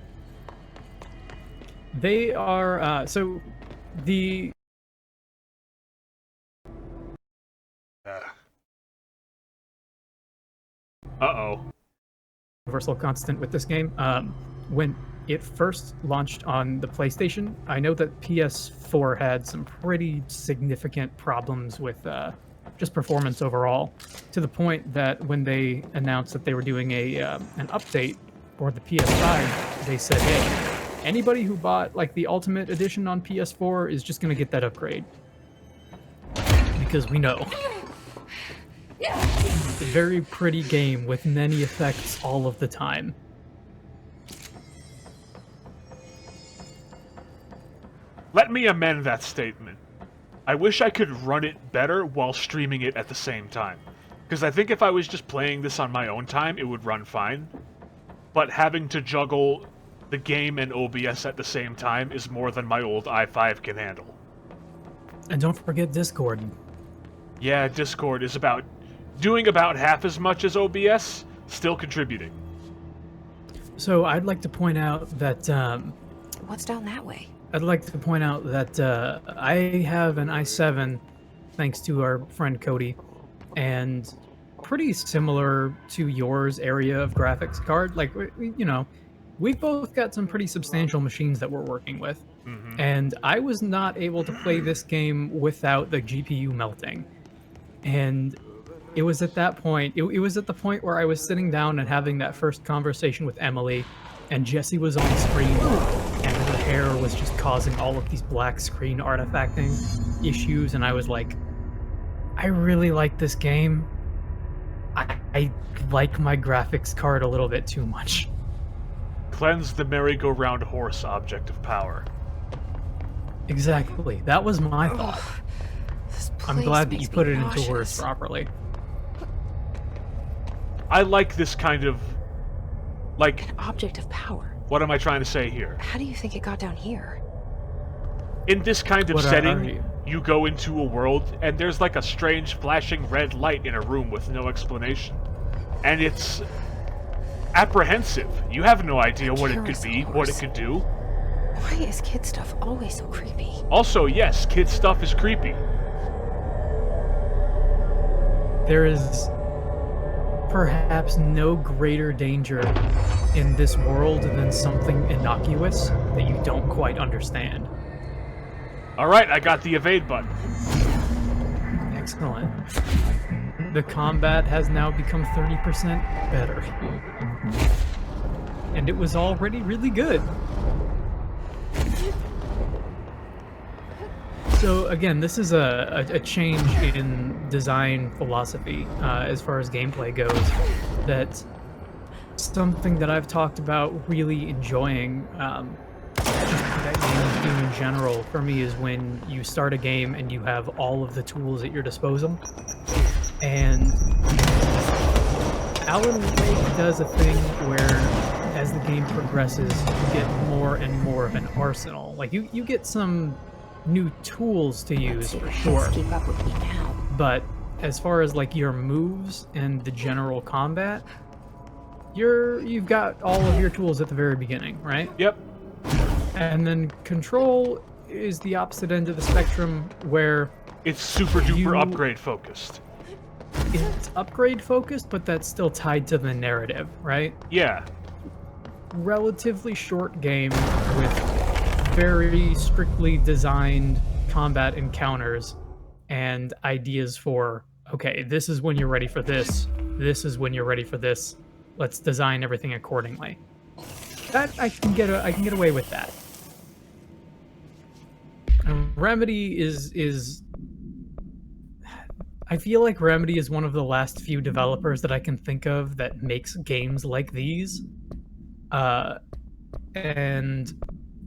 They are, so the... Uh-oh. Universal constant with this game. When it first launched on the PlayStation, I know that PS4 had some pretty significant problems with just performance overall, to the point that when they announced that they were doing an update for the PS5, they said, hey, anybody who bought like the Ultimate Edition on PS4 is just going to get that upgrade. Because we know. It's a very pretty game with many effects all of the time. Let me amend that statement. I wish I could run it better while streaming it at the same time. Because I think if I was just playing this on my own time, it would run fine. But having to juggle the game and OBS at the same time is more than my old i5 can handle. And don't forget Discord. Yeah, Discord is doing about half as much as OBS, still contributing. So I'd like to point out that What's down that way? I have an i7 thanks to our friend Cody, and pretty similar to yours area of graphics card. Like, we've both got some pretty substantial machines that we're working with. Mm-hmm. And I was not able to play this game without the GPU melting. And it was at that point, it was at the point where I was sitting down and having that first conversation with Emily, and Jessie was on screen, and her hair was just causing all of these black screen artifacting issues, and I was like, I really like this game. I like my graphics card a little bit too much. Cleanse the merry-go-round horse object of power. Exactly. That was my thought. This I'm place glad that you makes put me it into words nauseous. properly. I like this kind of... like, Object of power. what am I trying to say here? How do you think it got down here? In this kind of What are setting, you? you go into a world, and there's like a strange flashing red light in a room with no explanation. And it's... apprehensive. You have no idea what it could be, what it could do. Why is kid stuff always so creepy? Also, yes, kid stuff is creepy. There is perhaps no greater danger in this world than something innocuous that you don't quite understand. Alright, I got the evade button. Excellent. The combat has now become 30% better. And it was already really good. So again, this is a change in design philosophy as far as gameplay goes. That's something that I've talked about really enjoying. Just that games do in general for me is when you start a game and you have all of the tools at your disposal. And Alan Wake does a thing where, as the game progresses, you get more and more of an arsenal. Like you get some new tools to use for sure. Keep up with me now. But as far as like your moves and the general combat, you've got all of your tools at the very beginning, right? Yep. And then Control is the opposite end of the spectrum, where It's super duper upgrade focused. it's upgrade focused, but that's still tied to the narrative, right? Yeah. Relatively short game with very strictly designed combat encounters and ideas for, okay, this is when you're ready for this, this is when you're ready for this. Let's design everything accordingly. That I can get away with that. Remedy is I feel like Remedy is one of the last few developers that I can think of that makes games like these, and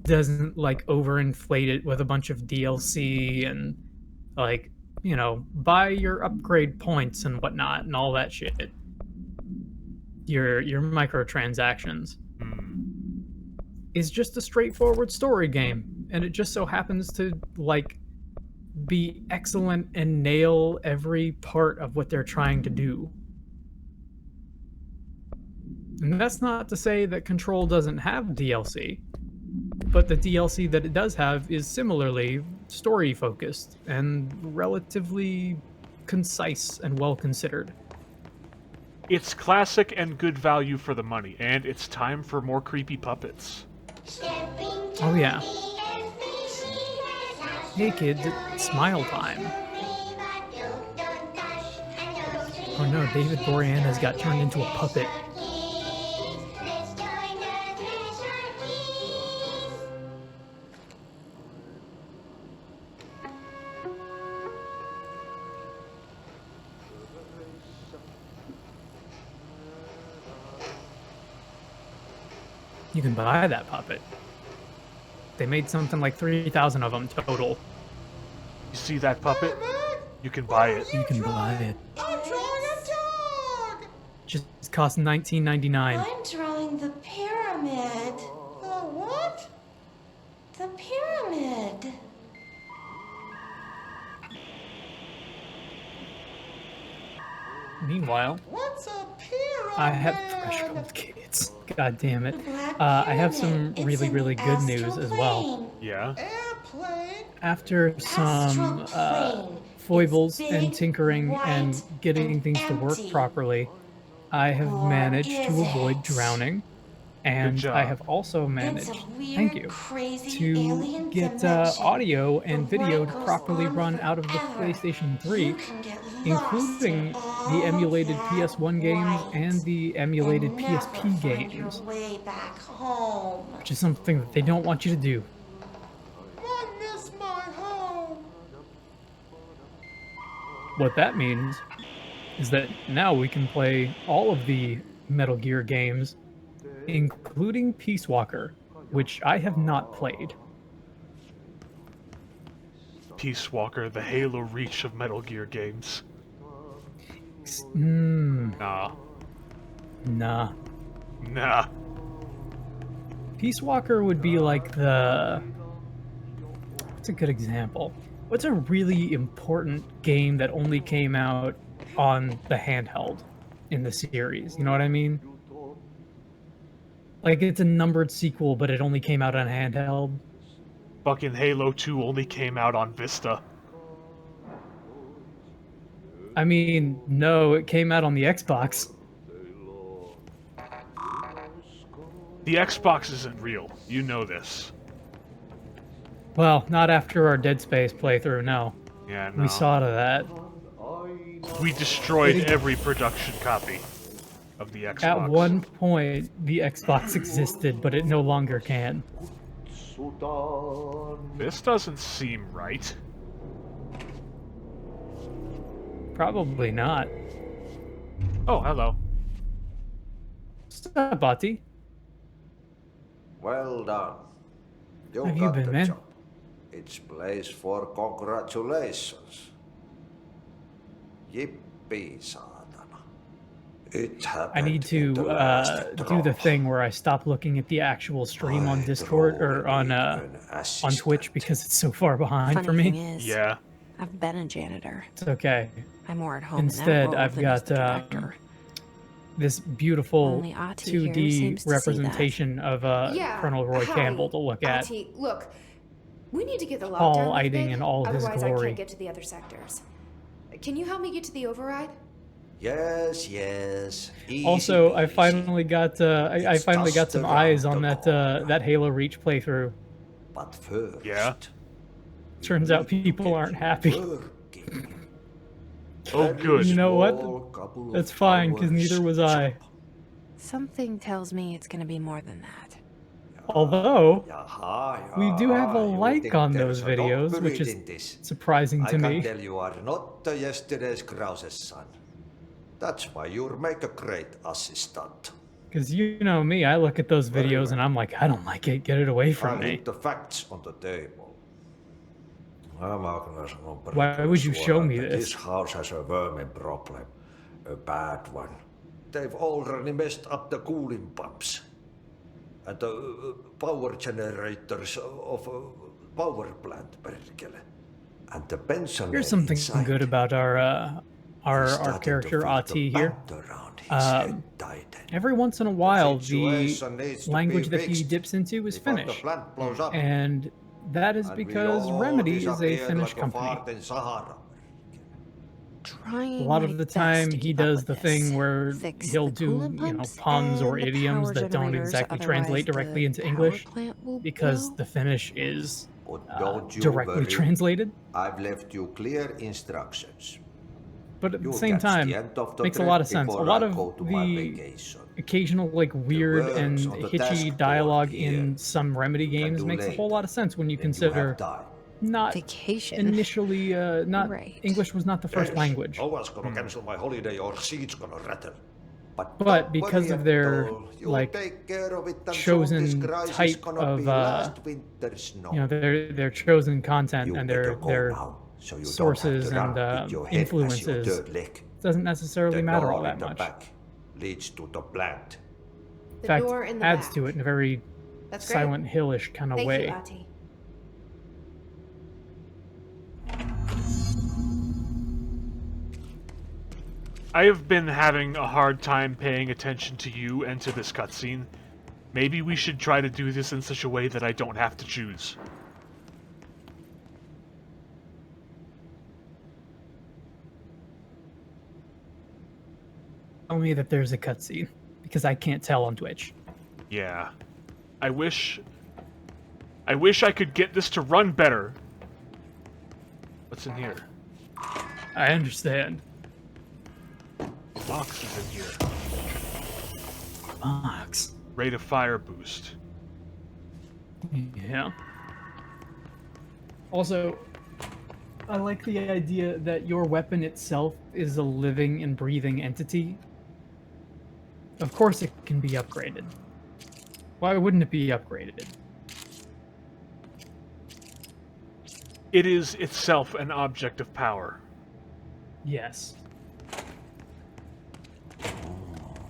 doesn't like overinflate it with a bunch of DLC and like, you know, buy your upgrade points and whatnot and all that shit. Your microtransactions. Is just a straightforward story game, and it just so happens to like be excellent and nail every part of what they're trying to do. And that's not to say that Control doesn't have DLC, but the DLC that it does have is similarly story focused and relatively concise and well considered. It's classic and good value for the money, and it's time for more creepy puppets. Oh yeah. Hey kids, it's smile time. Oh no, David Boreanaz got turned into a puppet. You can buy that puppet. They made something like 3,000 of them total. You see that puppet? You can buy it. You can buy it. I'm drawing a dog! Just costs $19.99. I'm drawing the pyramid. The what? The pyramid. Meanwhile, What's a pyramid? I have threshold kids. God damn it. I have some really, really good news as well. Yeah? Airplane. After some foibles and tinkering and getting things to work properly, I have managed to avoid drowning. And I have also managed, thank you, to get audio and video to properly run out of the PlayStation 3, including the emulated PS1 games and the emulated PSP games, which is something that they don't want you to do. I miss my home. What that means is that now we can play all of the Metal Gear games, including Peace Walker, which I have not played. Peace Walker, the Halo Reach of Metal Gear games. Nah. Nah. Nah. Peace Walker would be like the... What's a good example? What's a really important game that only came out on the handheld in the series? You know what I mean? Like, it's a numbered sequel, but it only came out on handheld. Fucking Halo 2 only came out on Vista. I mean, no, it came out on the Xbox. The Xbox isn't real. You know this. Well, not after our Dead Space playthrough, no. Yeah, no. We saw to that. We destroyed every production copy of the Xbox. At one point, the Xbox existed, but it no longer can. This doesn't seem right. Probably not. Oh, hello. What's up, Bati? Well done. You Have you got been, the man? job. It's place for congratulations. Yippee, saatana. It happened I need to in the last do the drop. thing where I stop looking at the actual stream on I Discord or drove on an Twitch assistant. because it's so far behind Funny for me. thing is, Yeah. I've been a janitor. It's okay. I'm more at home Instead, in that role I've than as got the director. this beautiful Only Ati here 2D seems to see that. representation of Yeah, Colonel Roy hi, Campbell to look at. Ati, look, we need to get the Paul lockdown Eiding lifted, in all his otherwise I glory. can't get to the other sectors. Can you help me get to the override? Yes. Easy Also, I peasy. finally got I It's finally got just some around eyes on the that corner. that Halo Reach playthrough. But first, Yeah. Turns out people aren't happy. working. Oh, good. You know what? Small couple of That's fine, because hours neither was I. job. Something tells me it's gonna be more than that. Although Yaha, we do have a you like think on there's those a dog videos, which buried is in this? surprising I to can me. tell you are not yesterday's Krause's son. That's why you'll make a great assistant. Because you know me, I look at those Very videos well. and I'm like, I don't like it. Get it away I'll from me. leave the facts on the table. Why would you show me This this? house has a vermin problem. A bad one. They've already messed up the cooling pumps. And the power generators of a power plant, perkele. And the pensioner Here's something inside. good about our Starting to character feel Ati the here. band around his head Um, tighten. Every once in a while, the situation needs to be language that he fixed dips into is before the Finnish. plant blows up. And that is And we because all Remedy is a disappear Finnish like a company. fart in Sahara. Trying A lot my of the best time to he keep up does with the this. thing where Fix he'll the do, coolant pumps puns or and the idioms power that don't generators, exactly translate otherwise directly the into power English plant will because blow. the Finnish is But don't you directly worry. translated. I've left you clear instructions. But at the You'll same catch time, the end of the makes a trip lot of sense. A before lot I of go to my the vacation. occasional weird works and on the hitchy task board dialogue here. in some Remedy games do makes a whole later. lot of sense when you Then consider have time. not Vacation. initially not Right. English was not the first Yes, language. No one's gonna cancel my holiday or seat's gonna rattle. But don't because worry of at their, all. You'll like, take care of it, and chosen soon this crisis type gonna of, be last winter's snow. their chosen content You and better go their now, so you sources don't have to and run with your head as your influences third leg. doesn't necessarily The matter door all that in the much. back leads to the plant. In The fact, door in the adds back. to it in a very That's great. Silent Hillish kind of Thank way. you, Ati. I have been having a hard time paying attention to you and to this cutscene. Maybe we should try to do this in such a way that I don't have to choose. Tell me that there's a cutscene, because I can't tell on Twitch. Yeah. I wish I could get this to run better. What's in here? I understand. Box is in here. Box. Rate of fire boost. Yeah. Also, I like the idea that your weapon itself is a living and breathing entity. Of course it can be upgraded. Why wouldn't it be upgraded? It is itself an object of power. Yes.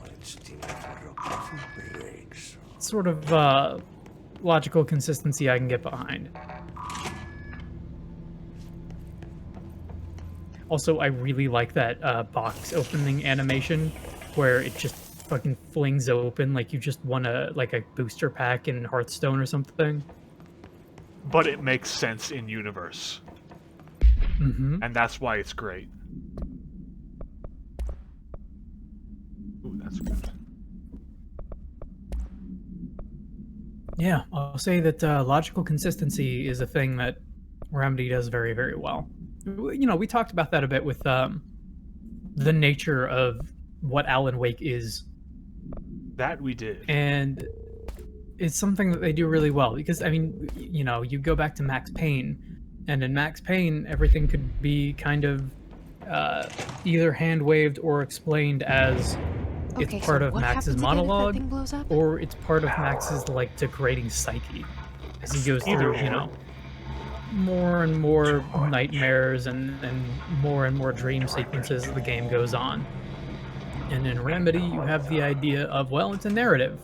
It's still for a coffee break. So. Sort of logical consistency I can get behind. Also, I really like that box opening animation where it just fucking flings open like you just won a booster pack in Hearthstone or something. But it makes sense in universe. Mm-hmm. And that's why it's great. Ooh, that's good. Yeah, I'll say that logical consistency is a thing that Remedy does very, very well. You know, we talked about that a bit with the nature of what Alan Wake is. That we did. And it's something that they do really well because, I mean, you know, you go back to Max Payne, and in Max Payne, everything could be kind of either hand-waved or explained as it's Okay, part so of what Max's happens again if that monologue, thing blows up? or it's part of Max's like degrading psyche as he goes Either through, you or. know, more and more nightmares and more dream sequences as the game goes on. And in Remedy, you have the idea of, well, it's a narrative.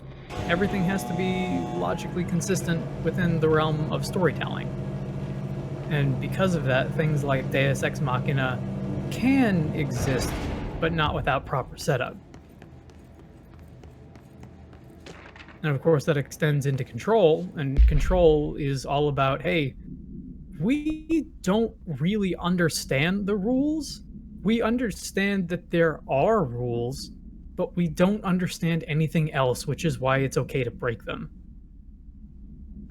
Everything has to be logically consistent within the realm of storytelling. And because of that, things like Deus Ex Machina can exist, but not without proper setup. And of course, that extends into Control, and Control is all about, hey, we don't really understand the rules. We understand that there are rules, but we don't understand anything else, which is why it's okay to break them.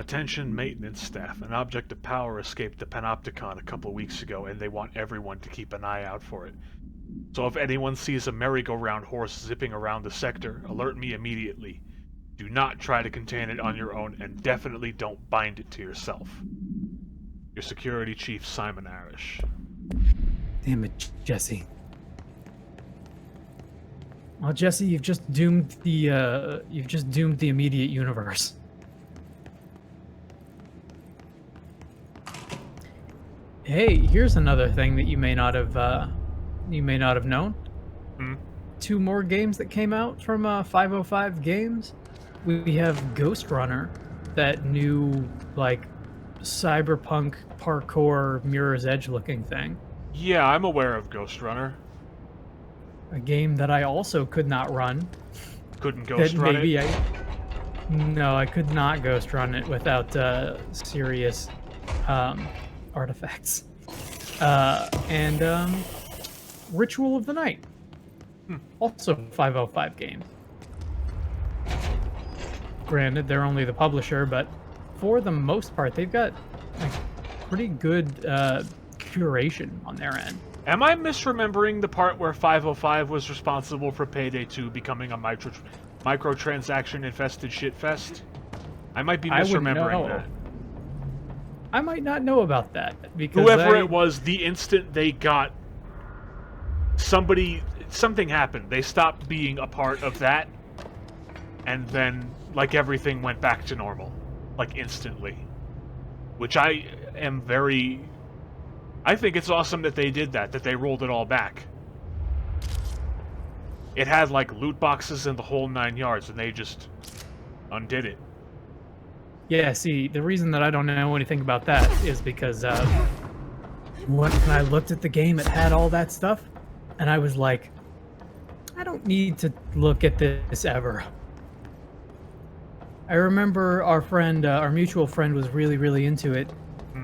Attention maintenance staff. An object of power escaped the Panopticon a couple weeks ago, and they want everyone to keep an eye out for it. So if anyone sees a merry-go-round horse zipping around the sector, alert me immediately. Do not try to contain it on your own, and definitely don't bind it to yourself. Your security chief, Simon Arish. Damn it, Jesse. Well, Jesse, you've just doomed the immediate universe. Hey, here's another thing that you may not have known. Hmm? 2 more games that came out from 505 Games. We have Ghost Runner, that new like cyberpunk parkour Mirror's Edge looking thing. Yeah, I'm aware of Ghost Runner. A game that I also could not run. Couldn't Ghost Run it? No, I could not Ghost Run it without serious artifacts. And Ritual of the Night. Also 505 Games. Granted, they're only the publisher, but for the most part, they've got like pretty good curation on their end. Am I misremembering the part where 505 was responsible for Payday 2 becoming a microtransaction-infested shitfest? I might be misremembering that. I might not know about that, because whoever it was, the instant they got something happened. They stopped being a part of that, and then, like, everything went back to normal. Like, instantly. Which I think it's awesome that they did that they rolled it all back. It had, like, loot boxes and the whole 9 yards, and they just undid it. Yeah, see, the reason that I don't know anything about that is because when I looked at the game, it had all that stuff, and I was like, I don't need to look at this ever. I remember our friend, our mutual friend, was really, really into it,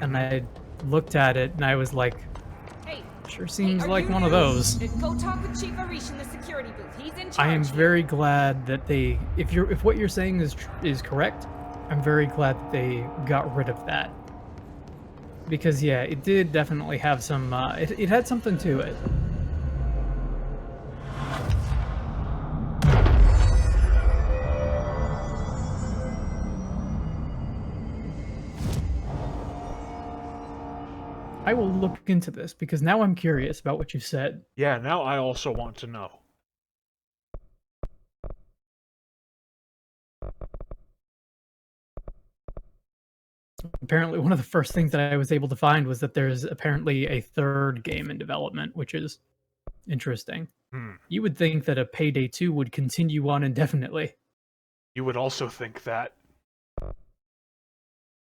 and I looked at it, and I was like, Hey, sure seems like one of those. Go talk with Chief Arish in the security booth. He's in charge. I am very glad that they, if what you're saying is correct, I'm very glad that they got rid of that. Because yeah, it did definitely have some, it had something to it. I will look into this, because now I'm curious about what you said. Yeah, now I also want to know. Apparently, one of the first things that I was able to find was that there's apparently a 3rd game in development, which is interesting. You would think that a Payday 2 would continue on indefinitely. You would also think that.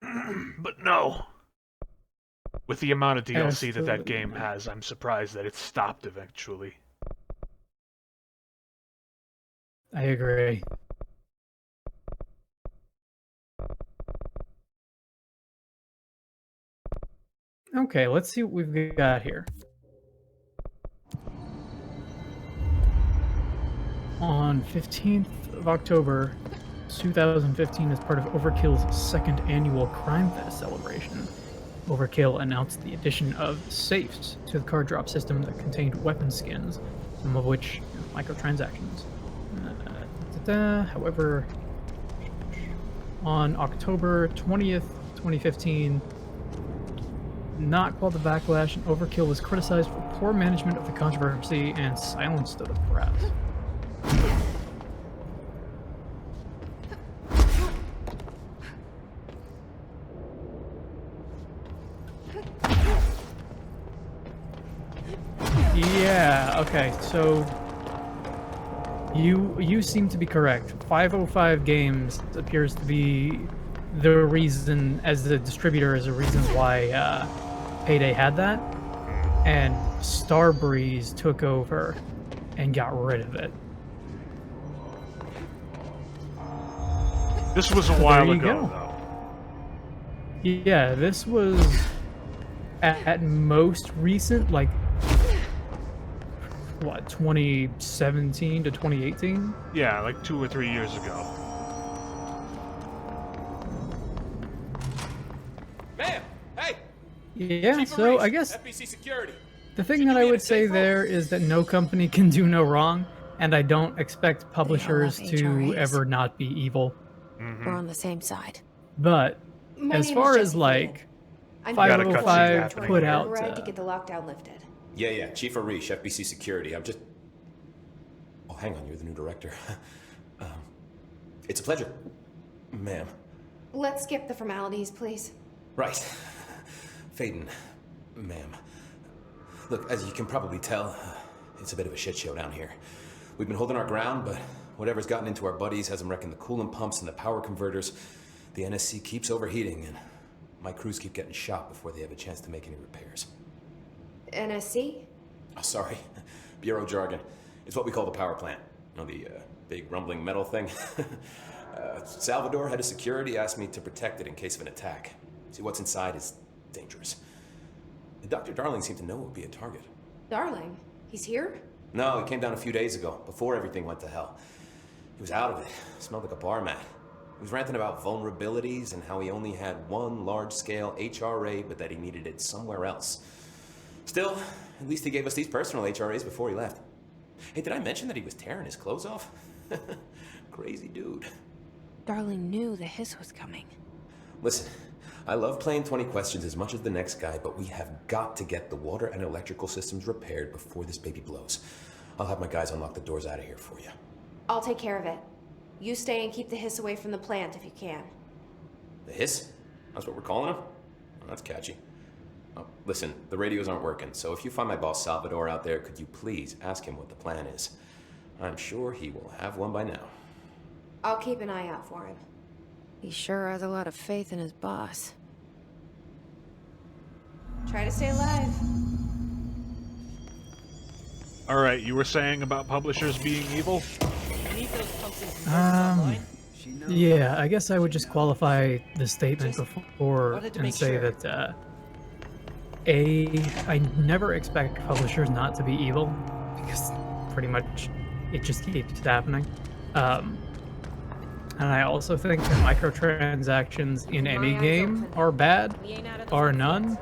But no. With the amount of DLC that game has, I'm surprised that it stopped eventually. I agree. Okay, let's see what we've got here. On 15th of October, 2015, as part of Overkill's 2nd annual Crime Fest celebration, Overkill announced the addition of safes to the card drop system that contained weapon skins, some of which are microtransactions. However, on October 20th, 2015, not quell the backlash, and Overkill was criticized for poor management of the controversy and silence to the press. Yeah, okay, so you seem to be correct. 505 Games appears to be the reason, as the distributor, is the reason why Payday had that, and Starbreeze took over and got rid of it. This was a while ago, though. Yeah, this was at most recent, like, what, 2017 to 2018? Yeah, like 2 or 3 years ago. Ma'am, hey! Yeah, Chief so Reese, I guess FBC Security. the thing that I would say there is that no company can do no wrong, and I don't expect publishers love to HRAs. ever not be evil. We're on the same side. But My as name far is as Jesse like I'm Gotta cut 505 scenes put happening. out, override to get the lockdown lifted. Yeah, Chief Arish, FBC Security. I'm just... Oh, hang on, you're the new director. It's a pleasure, ma'am. Let's skip the formalities, please. Right. Faden, ma'am. Look, as you can probably tell, it's a bit of a shit show down here. We've been holding our ground, but whatever's gotten into our buddies has them wrecking the coolant pumps and the power converters. The NSC keeps overheating, and my crews keep getting shot before they have a chance to make any repairs. NSC? Oh, sorry. Bureau jargon. It's what we call the power plant. You know, the big rumbling metal thing? Salvador, head of security, asked me to protect it in case of an attack. See, what's inside is dangerous. Dr. Darling seemed to know it would be a target. Darling, he's here? No, he came down a few days ago, before everything went to hell. He was out of it. Smelled like a bar mat. He was ranting about vulnerabilities and how he only had one large-scale HRA, but that he needed it somewhere else. Still, at least he gave us these personal HRAs before he left. Hey, did I mention that he was tearing his clothes off? Crazy dude. Darling knew the hiss was coming. Listen, I love playing 20 questions as much as the next guy, but we have got to get the water and electrical systems repaired before this baby blows. I'll have my guys unlock the doors out of here for you. I'll take care of it. You stay and keep the hiss away from the plant if you can. The hiss? That's what we're calling him? Oh, that's catchy. Oh, listen, the radios aren't working, so if you find my boss Salvador out there, could you please ask him what the plan is? I'm sure he will have one by now. I'll keep an eye out for him. He sure has a lot of faith in his boss. Try to stay alive. Alright, you were saying about publishers being evil? Yeah, I guess I would just qualify the statement before and say that, I never expect publishers not to be evil, because pretty much it just keeps happening. And I also think that microtransactions in any game are bad, or none.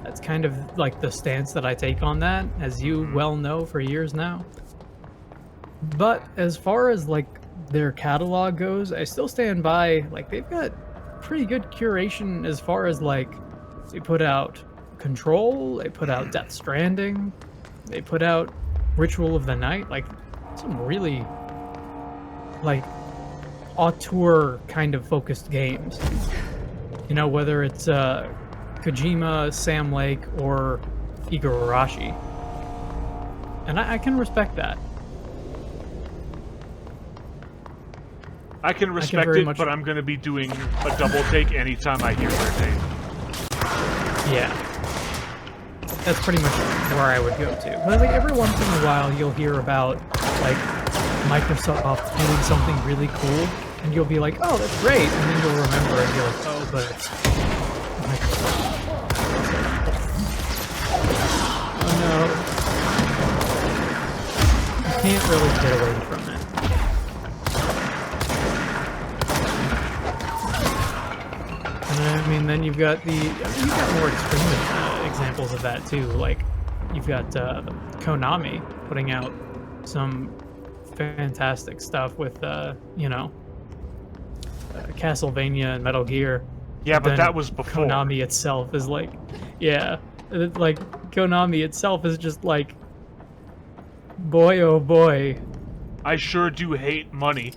That's kind of like the stance that I take on that, as you well know for years now. But as far as like their catalog goes, I still stand by, like, they've got pretty good curation as far as like, they put out Control, they put out Death Stranding, they put out Ritual of the Night, like some really like auteur kind of focused games. You know, whether it's Kojima, Sam Lake, or Igarashi. And I can respect that. I can respect it, but I'm going to be doing a double take anytime I hear their name. Yeah. That's pretty much where I would go to. But like every once in a while you'll hear about like Microsoft doing something really cool, and you'll be like, oh, that's great, and then you'll remember and be like, oh, but it's Microsoft. Oh no. You can't really get away from it. And I mean, then you've got you've got more extreme examples of that too. Like, you've got Konami putting out some fantastic stuff with, you know, Castlevania and Metal Gear. Yeah, but then that was before. Konami itself is like, yeah, like Konami itself is just like, boy oh boy. I sure do hate money.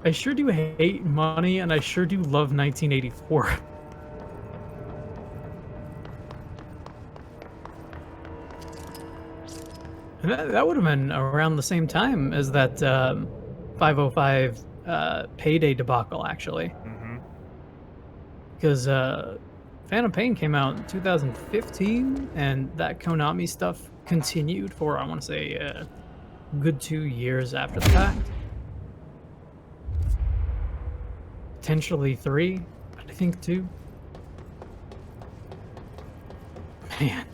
I sure do hate money, and I sure do love 1984. And that would have been around the same time as that 505 Payday debacle, actually. Mm-hmm. Because Phantom Pain came out in 2015, and that Konami stuff continued for, I want to say, a good 2 years after the fact. Potentially 3, but I think 2. Man.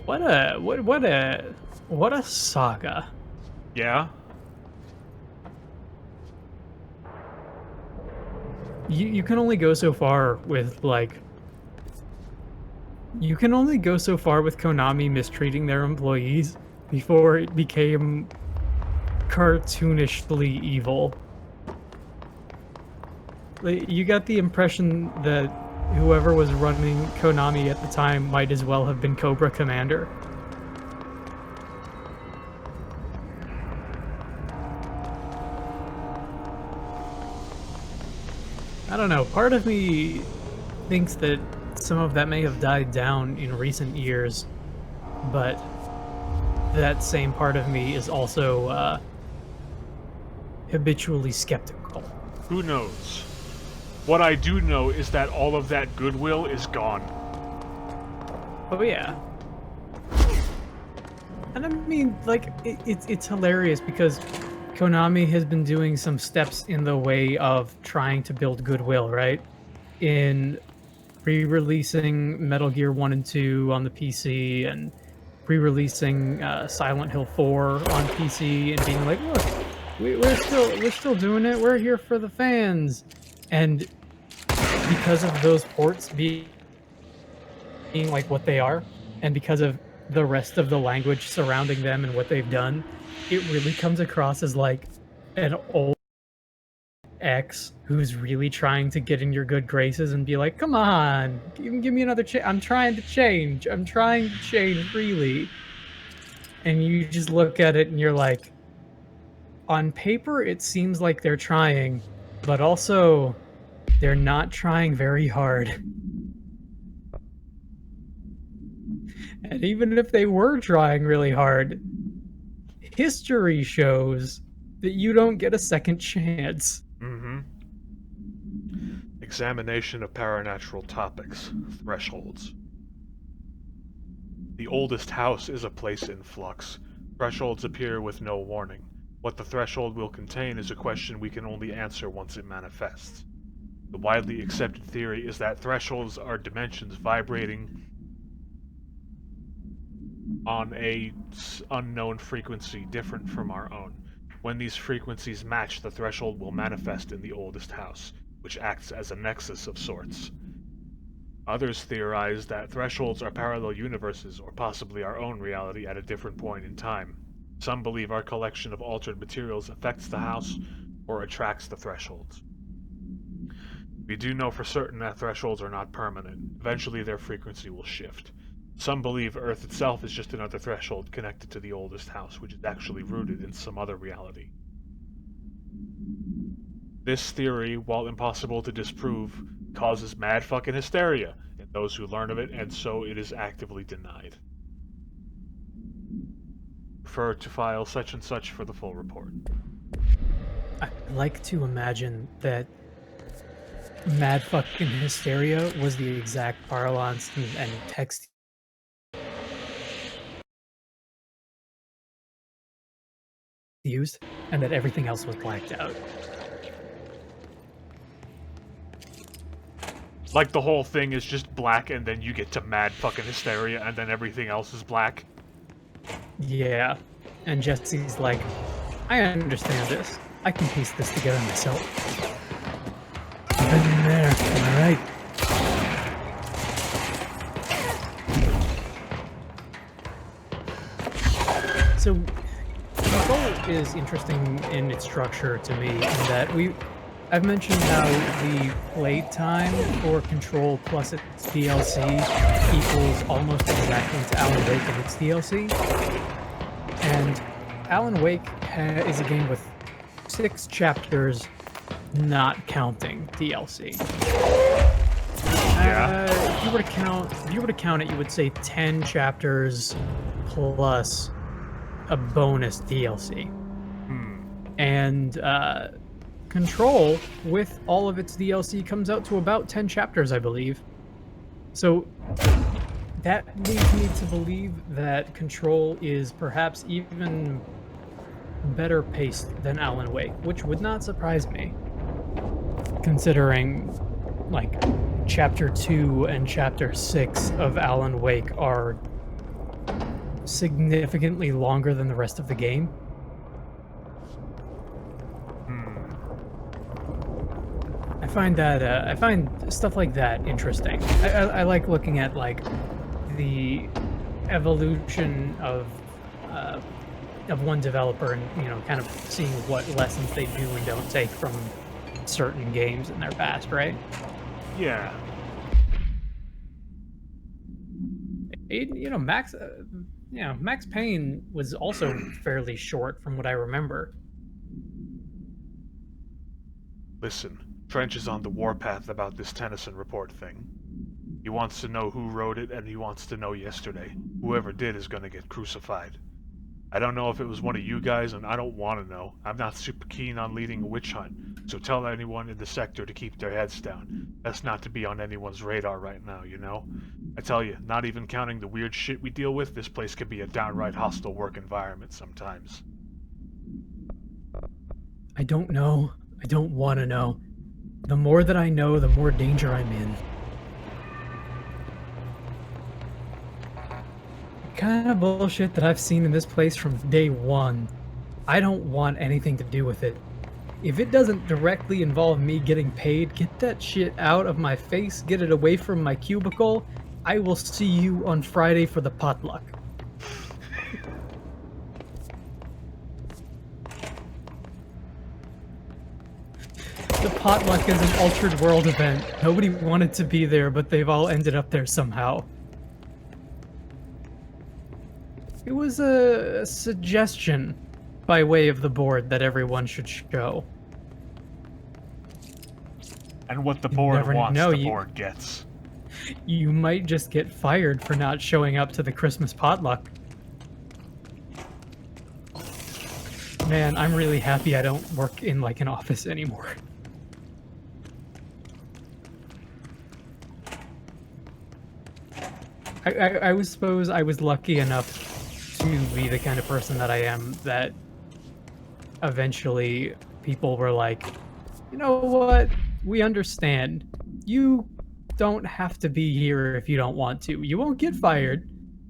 What a saga. Yeah? You can only go so far with, like... You can only go so far with Konami mistreating their employees before it became cartoonishly evil. Like, you got the impression that whoever was running Konami at the time might as well have been Cobra Commander. I don't know, part of me thinks that some of that may have died down in recent years, but that same part of me is also habitually skeptical. Who knows? What I do know is that all of that goodwill is gone. Oh yeah. And I mean, like, it's hilarious because Konami has been doing some steps in the way of trying to build goodwill, right? In re-releasing Metal Gear 1 and 2 on the PC, and re-releasing Silent Hill 4 on PC, and being like, look, we're still doing it. We're here for the fans. And because of those ports being like what they are, and because of the rest of the language surrounding them and what they've done, it really comes across as like an old ex who's really trying to get in your good graces and be like, come on, give me another chance. I'm trying to change. I'm trying to change freely. And you just look at it and you're like, on paper, it seems like they're trying, but also they're not trying very hard. And even if they were trying really hard, history shows that you don't get a second chance. Mm-hmm. Examination of paranatural topics. Thresholds. The oldest house is a place in flux. Thresholds appear with no warning. What the threshold will contain is a question we can only answer once it manifests. The widely accepted theory is that thresholds are dimensions vibrating on a unknown frequency different from our own. When these frequencies match, the threshold will manifest in the oldest house, which acts as a nexus of sorts. Others theorize that thresholds are parallel universes, or possibly our own reality at a different point in time. Some believe our collection of altered materials affects the house, or attracts the thresholds. We do know for certain that thresholds are not permanent. Eventually their frequency will shift. Some believe Earth itself is just another threshold connected to the oldest house, which is actually rooted in some other reality. This theory, while impossible to disprove, causes mad fucking hysteria in those who learn of it, and so it is actively denied. Refer to file such and such for the full report. I like to imagine that mad fucking hysteria was the exact parlance and text used, and that everything else was blacked out. Like the whole thing is just black, and then you get to mad fucking hysteria, and then everything else is black. Yeah, and Jesse's like, I understand this. I can piece this together myself. Been there, am I right? So, the goal is interesting in its structure to me, in that I've mentioned how the playtime for Control plus its DLC equals almost exactly to Alan Wake and its DLC. And Alan Wake is a game with 6 chapters, not counting DLC. If you were to count it, you would say 10 chapters plus a bonus DLC. And Control, with all of its DLC, comes out to about 10 chapters, I believe. So that leads me to believe that Control is perhaps even better paced than Alan Wake, which would not surprise me, considering, like, Chapter 2 and Chapter 6 of Alan Wake are significantly longer than the rest of the game. I find stuff like that interesting. I like looking at, like, the evolution of one developer and, you know, kind of seeing what lessons they do and don't take from certain games in their past, right? Yeah. You know, Max Payne was also fairly short from what I remember. Listen, Trench is on the warpath about this Tennyson report thing. He wants to know who wrote it, and he wants to know yesterday. Whoever did is gonna get crucified. I don't know if it was one of you guys, and I don't want to know. I'm not super keen on leading a witch hunt, so tell anyone in the sector to keep their heads down. That's not to be on anyone's radar right now, you know? I tell you, not even counting the weird shit we deal with, this place can be a downright hostile work environment sometimes. I don't know. I don't want to know. The more that I know, the more danger I'm in. The kind of bullshit that I've seen in this place from day one, I don't want anything to do with it. If it doesn't directly involve me getting paid, get that shit out of my face, get it away from my cubicle. I will see you on Friday for the potluck. The potluck is an altered world event. Nobody wanted to be there, but they've all ended up there somehow. It was a suggestion by way of the board that everyone should show. And what the board wants, the board gets. You might just get fired for not showing up to the Christmas potluck. Man, I'm really happy I don't work in, like, an office anymore. I suppose I was lucky enough to be the kind of person that I am that eventually people were like, you know what, we understand. You don't have to be here if you don't want to. You won't get fired,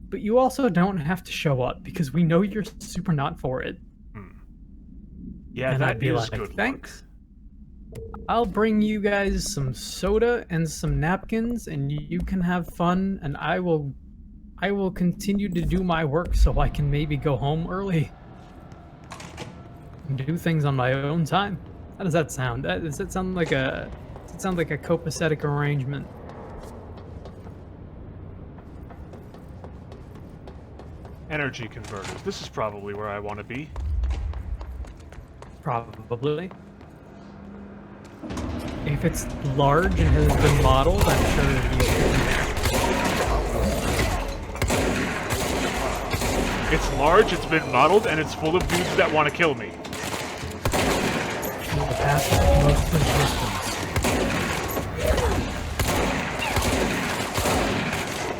but you also don't have to show up because we know you're super not for it. Yeah, and that I'd be is like, good thanks. I'll bring you guys some soda and some napkins, and you can have fun, and I will continue to do my work so I can maybe go home early and do things on my own time. How does that sound? Does it sound like a copacetic arrangement? Energy converters. This is probably where I want to be. Probably. If it's large and has been modeled, I'm sure you should be there. It's large, it's been modeled, and it's full of dudes that want to kill me. The path of most resistance.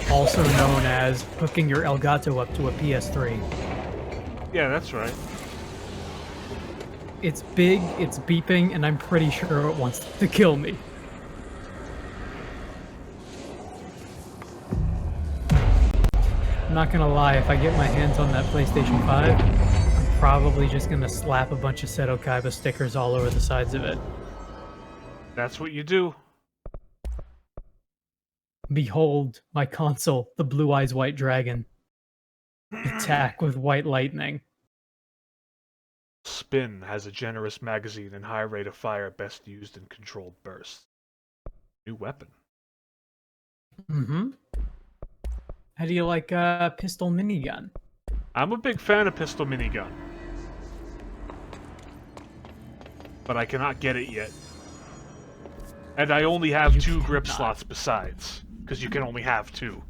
Also known as hooking your Elgato up to a PS3. Yeah, that's right. It's big, it's beeping, and I'm pretty sure it wants to kill me. I'm not gonna lie, if I get my hands on that PlayStation 5, I'm probably just gonna slap a bunch of Seto Kaiba stickers all over the sides of it. That's what you do. Behold, my console, the Blue Eyes White Dragon. Attack with white lightning. Spin has a generous magazine and high rate of fire, best used in controlled bursts. New weapon. Mm-hmm. How do you like a pistol minigun? I'm a big fan of pistol minigun. But I cannot get it yet. And I only have 2 grip slots besides, because you can only have 2.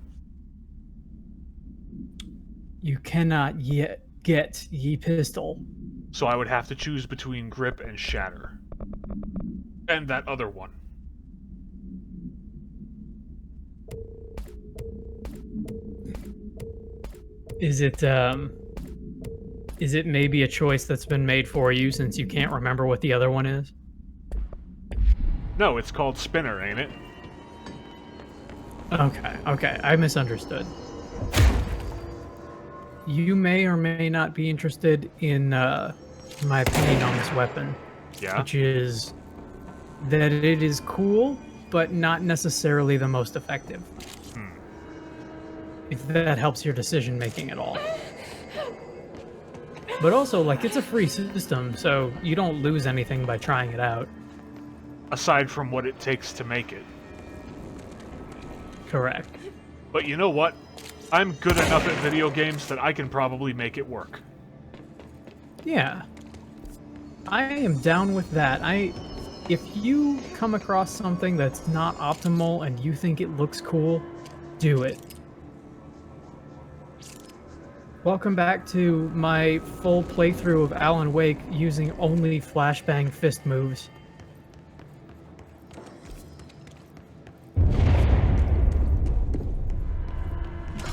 You cannot yet get ye pistol. So I would have to choose between grip and shatter. And that other one. Is it maybe a choice that's been made for you since you can't remember what the other one is? No, it's called Spinner, ain't it? Okay, I misunderstood. You may or may not be interested in my opinion on this weapon. Yeah? Which is that it is cool, but not necessarily the most effective. If that helps your decision making at all. But also, like, it's a free system, so you don't lose anything by trying it out. Aside from what it takes to make it. Correct. But you know what? I'm good enough at video games that I can probably make it work. Yeah. I am down with that. If you come across something that's not optimal and you think it looks cool, do it. Welcome back to my full playthrough of Alan Wake using only flashbang fist moves.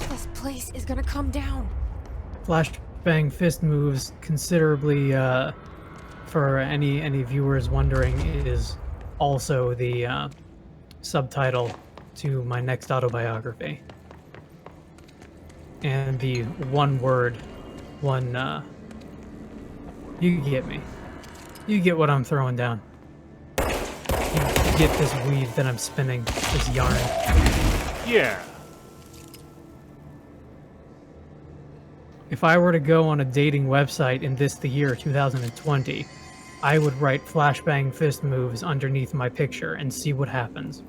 This place is gonna come down. Flashbang fist moves considerably, for any viewers wondering, is also the subtitle to my next autobiography. And the you get me. You get what I'm throwing down. You get this weed that I'm spinning, this yarn. Yeah. If I were to go on a dating website in the year 2020, I would write flashbang fist moves underneath my picture and see what happens.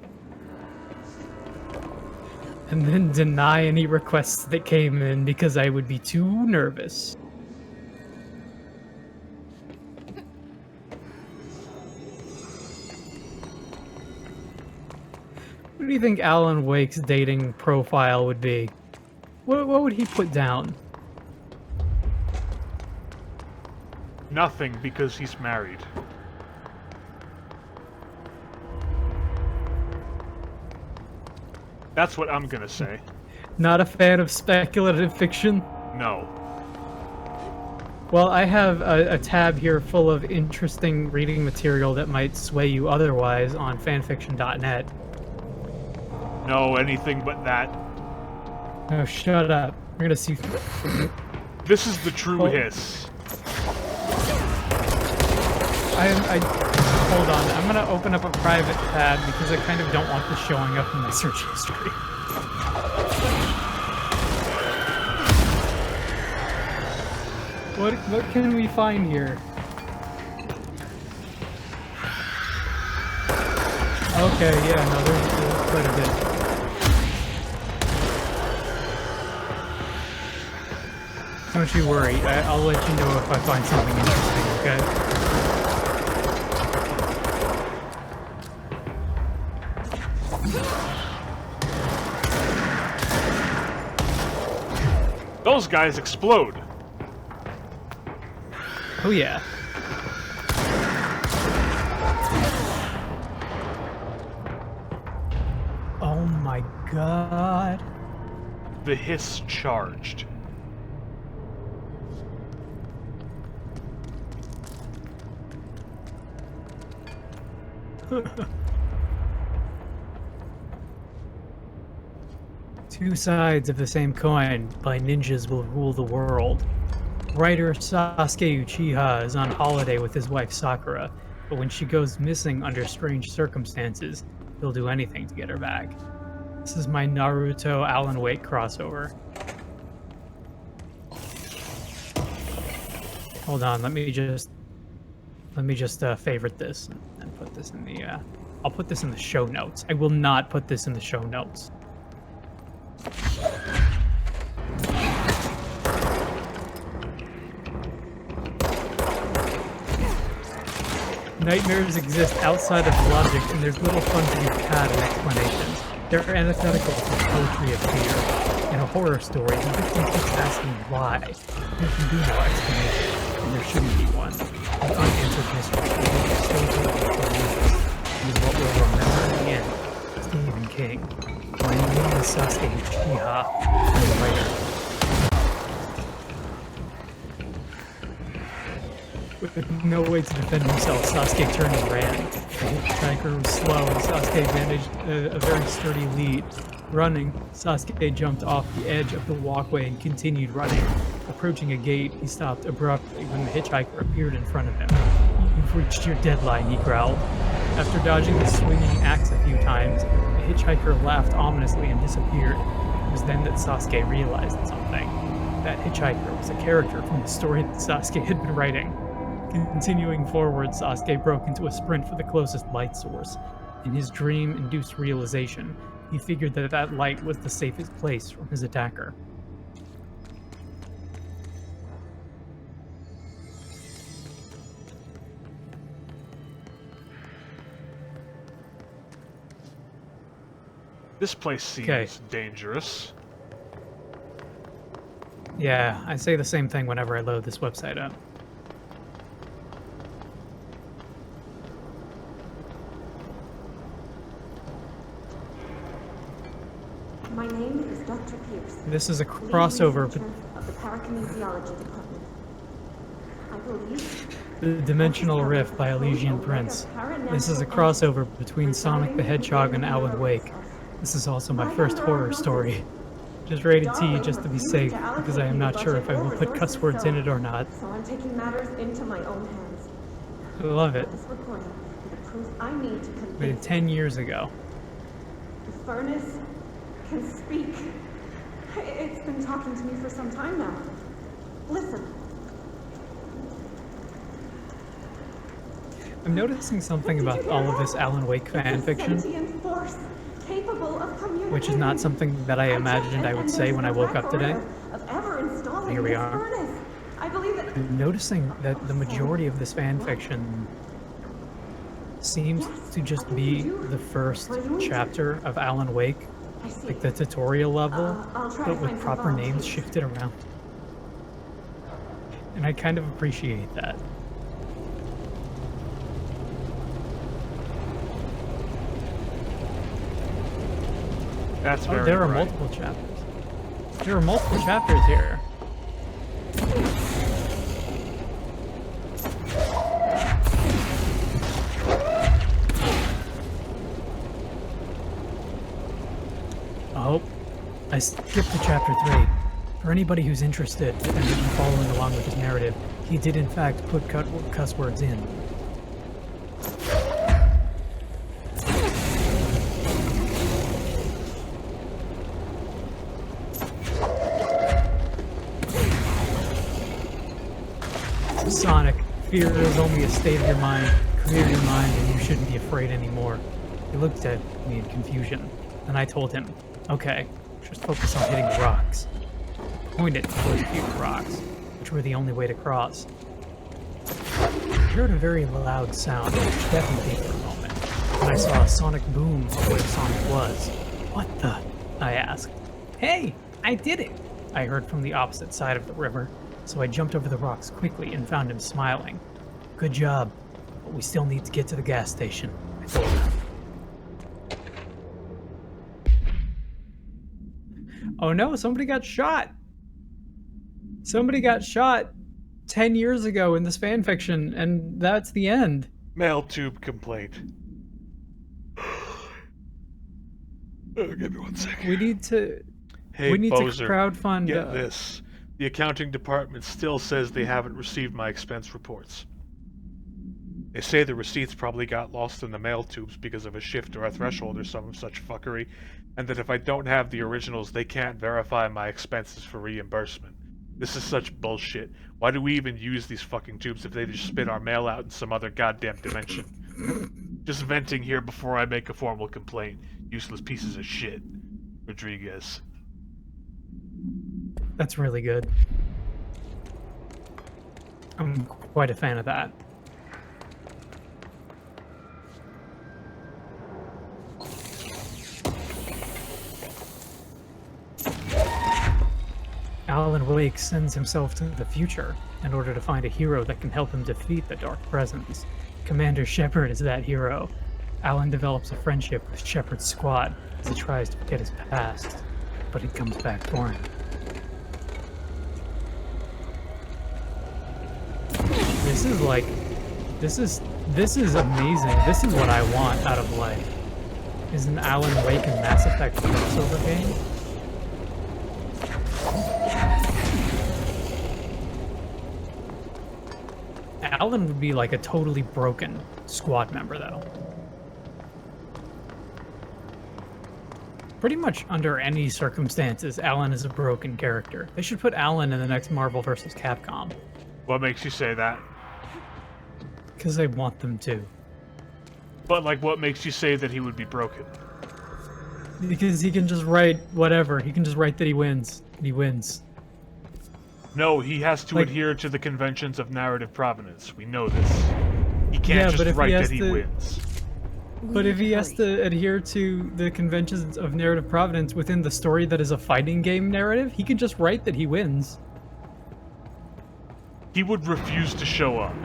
And then deny any requests that came in because I would be too nervous. What do you think Alan Wake's dating profile would be? What would he put down? Nothing, because he's married. That's what I'm gonna say. Not a fan of speculative fiction? No. Well, I have a tab here full of interesting reading material that might sway you otherwise on fanfiction.net. No, anything but that. Oh, shut up. We're gonna see... This is the true hiss. Hold on, I'm gonna open up a private tab because I kind of don't want this showing up in my search history. What can we find here? Okay, yeah, no, there's quite a bit. Don't you worry, I'll let you know if I find something interesting, okay? Those guys explode. Oh yeah. Oh my god. The hiss charged. Two sides of the same coin by ninjas will rule the world. Writer Sasuke Uchiha is on holiday with his wife Sakura, but when she goes missing under strange circumstances, he'll do anything to get her back. This is my Naruto Alan Wake crossover. Hold on, let me just favorite this and put this in the I'll put this in the show notes. I will not put this in the show notes. Nightmares exist outside of logic, and there's little fun to be had in explanations. They're antithetical to the poetry of fear. In a horror story, the victim keeps asking why. There can be no explanation, and there shouldn't be one. An unanswered mystery is still difficult to use. Is what we'll remember in the end. Stephen King. My name is Sasuke Uchiha, the writer. With no way to defend himself, Sasuke turned and ran. The hitchhiker was slow, and Sasuke managed a very sturdy lead. Running, Sasuke jumped off the edge of the walkway and continued running. Approaching a gate, he stopped abruptly when the hitchhiker appeared in front of him. "You've reached your deadline," he growled. After dodging the swinging axe a few times, the hitchhiker laughed ominously and disappeared. It was then that Sasuke realized something. That hitchhiker was a character from the story that Sasuke had been writing. Continuing forward, Sasuke broke into a sprint for the closest light source. In his dream-induced realization, he figured that that light was the safest place from his attacker. This place seems dangerous. Yeah, I say the same thing whenever I load this website up. My name is Dr. Pierce. This is a crossover. Of the Parakinesiology Department. I believe The Dimensional Rift by Elysian Prince. This is a crossover between Sonic the Hedgehog and Alan Wake. This is also my first horror story. Just rated T just to be safe, because I am not sure if I will put cuss words in it or not. So I'm taking matters into my own hands. I love it. This recording is the proof I need to convince Made it 10 years ago. the furnace can speak. It's been talking to me for some time now. Listen. I'm noticing something about all of this Alan Wake fan fiction, which is not something that I imagined I would say when I woke up today. Here we are. I'm noticing that the majority of this fan fiction seems to just be the first chapter of Alan Wake, like the tutorial level, but with proper names shifted around. And I kind of appreciate that. That's very there are bright. multiple chapters. There are multiple chapters here. Oh, I skipped to chapter 3. For anybody who's interested and has been following along with his narrative, he did in fact put cuss words in. Sonic, fear is only a state of your mind. Clear your mind and you shouldn't be afraid anymore. He looked at me in confusion, and I told him, okay, just focus on hitting the rocks. Pointed towards a few rocks, which were the only way to cross. I heard a very loud sound, which deafened me for a moment, and I saw a sonic boom where Sonic was. What the? I asked. Hey, I did it! I heard from the opposite side of the river. So I jumped over the rocks quickly and found him smiling. Good job, but we still need to get to the gas station, I told him. Oh no, somebody got shot! Somebody got shot 10 years ago in this fanfiction, and that's the end. Mail tube complaint. Give me 1 second. We need to... Hey, we need Bozer, to crowdfund... get this. The accounting department still says they haven't received my expense reports. They say the receipts probably got lost in the mail tubes because of a shift or a threshold or some such fuckery, and that if I don't have the originals, they can't verify my expenses for reimbursement. This is such bullshit. Why do we even use these fucking tubes if they just spit our mail out in some other goddamn dimension? Just venting here before I make a formal complaint. Useless pieces of shit. Rodriguez. That's really good. I'm quite a fan of that. Alan Wake sends himself to the future in order to find a hero that can help him defeat the Dark Presence. Commander Shepard is that hero. Alan develops a friendship with Shepard's squad as he tries to forget his past, but it comes back for him. This is like, this is amazing. This is what I want out of life. Is an Alan Wake and Mass Effect crossover game. Alan would be like a totally broken squad member, though. Pretty much under any circumstances, Alan is a broken character. They should put Alan in the next Marvel vs. Capcom. What makes you say that? Because they want them to. But, like, what makes you say that he would be broken? Because he can just write whatever. He can just write that he wins. And he wins. No, he has to adhere to the conventions of narrative provenance. We know this. He can't just write that he wins. But if he has to adhere to the conventions of narrative provenance within the story that is a fighting game narrative, he can just write that he wins. He would refuse to show up.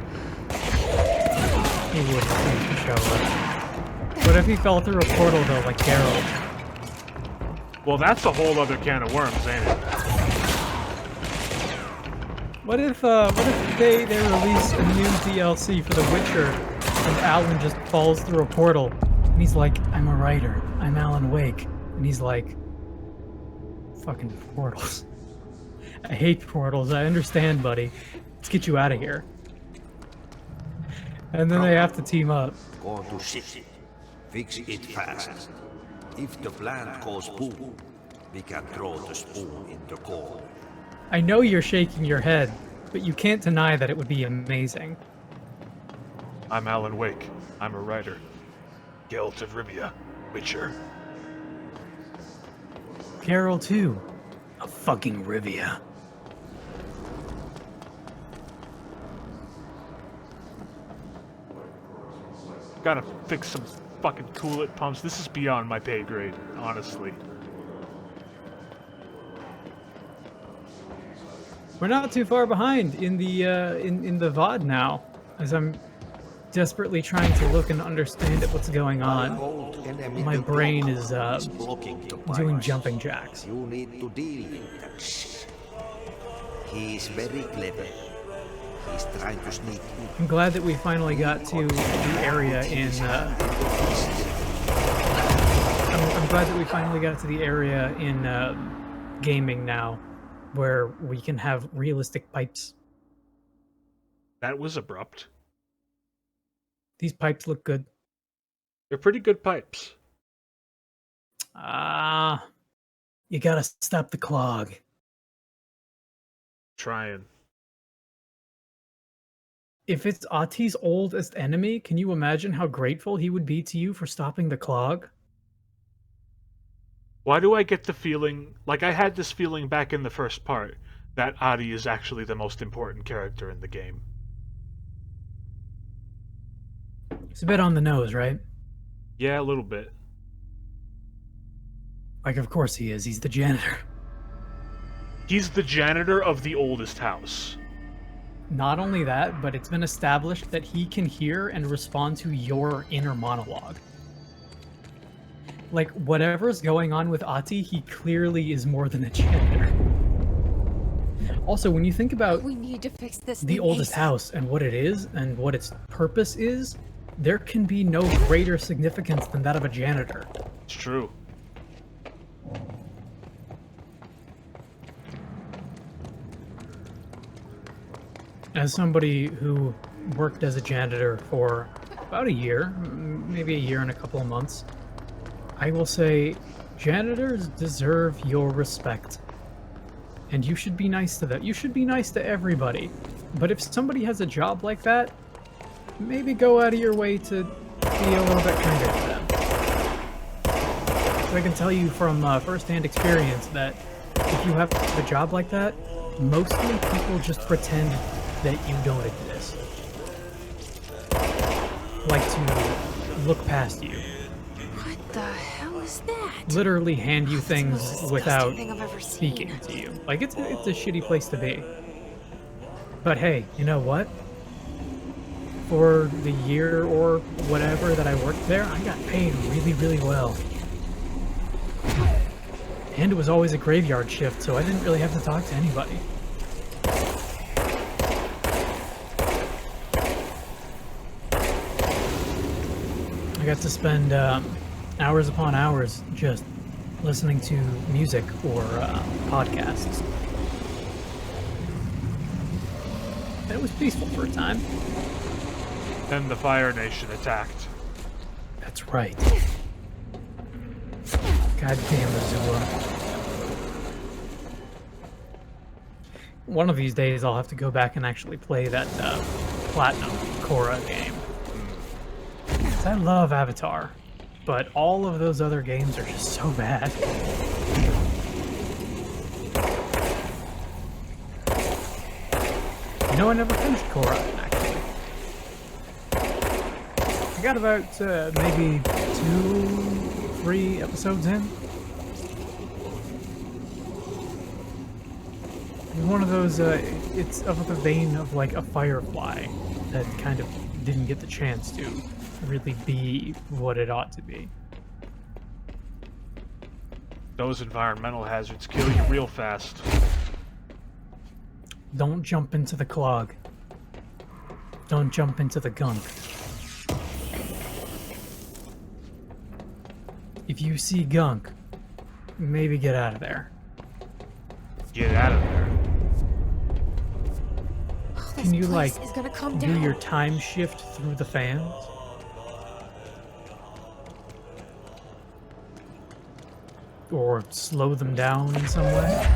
He would refuse to show up. What if he fell through a portal, though, like Geralt? Well, that's a whole other can of worms, ain't it? What if they release a new DLC for The Witcher and Alan just falls through a portal and he's like, I'm a writer, I'm Alan Wake, and he's like, fucking portals. I hate portals, I understand, buddy. Let's get you out of here. And then they have to team up. Go to city. Fix it fast. If the plant goes boom, we can throw the spoon in the coal. I know you're shaking your head, but you can't deny that it would be amazing. I'm Alan Wake. I'm a writer. Geralt of Rivia. Witcher. Geralt too. A fucking Rivia. Gotta fix some fucking coolant pumps. This is beyond my pay grade, honestly. We're not too far behind in the VOD now, as I'm desperately trying to look and understand what's going on. My brain is doing jumping jacks. You need to deal with that. He's very clever. He's trying to sneak in. I'm glad that we finally got to the area in. I'm glad that we finally got to the area in gaming now, where we can have realistic pipes. That was abrupt. These pipes look good. They're pretty good pipes. You gotta stop the clog. Trying. If it's Ati's oldest enemy, can you imagine how grateful he would be to you for stopping the clog? Why do I get the feeling, like I had this feeling back in the first part, that Ati is actually the most important character in the game? It's a bit on the nose, right? Yeah, a little bit. Like, of course he is. He's the janitor. He's the janitor of the oldest house. Not only that, but it's been established that he can hear and respond to your inner monologue. Like, whatever's going on with Ati, he clearly is more than a janitor. Also, when you think about we need to fix this the oldest house and what it is and what its purpose is, there can be no greater significance than that of a janitor. It's true. As somebody who worked as a janitor for about a year, maybe a year and a couple of months, I will say janitors deserve your respect. And you should be nice to them. You should be nice to everybody. But if somebody has a job like that, maybe go out of your way to be a little bit kinder to them. So I can tell you from first-hand experience that if you have a job like that, mostly people just pretend that you don't exist. Like to look past you. What the hell is that? Literally hand you things without thing I've ever speaking to you. Like, it's a shitty place to be. But hey, you know what? For the year or whatever that I worked there, I got paid really, really well. And it was always a graveyard shift, so I didn't really have to talk to anybody. I got to spend hours upon hours just listening to music or podcasts. And it was peaceful for a time. Then the Fire Nation attacked. That's right. Goddamn Azula. One of these days I'll have to go back and actually play that Platinum Korra game. 'Cause I love Avatar, but all of those other games are just so bad. You know, I never finished Korra, actually. I got about maybe 2-3 episodes in. It's one of those, it's of the vein of like a Firefly that kind of didn't get the chance to really be what it ought to be. Those environmental hazards kill you real fast. Don't jump into the clog. Don't jump into the gunk. If you see gunk, maybe get out of there. Get out of there. Can you, like, come do down. your time shift through the fans? Or slow them down in some way?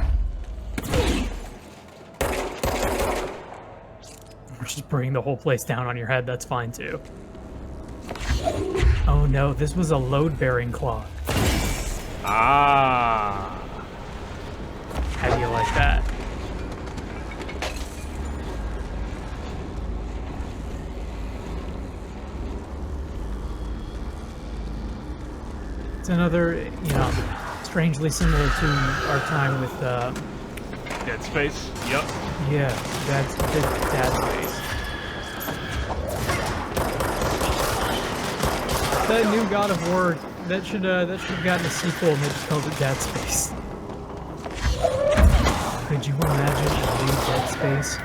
Or just bring the whole place down on your head, that's fine too. Oh no, this was a load-bearing clock. Ah. How do you like that? It's another, you know, strangely similar to our time with, Dead Space? Yup. yeah, that's Dead Space. That new God of War, that should have gotten a sequel and they just called it Dead Space. Could you imagine a new Dead Space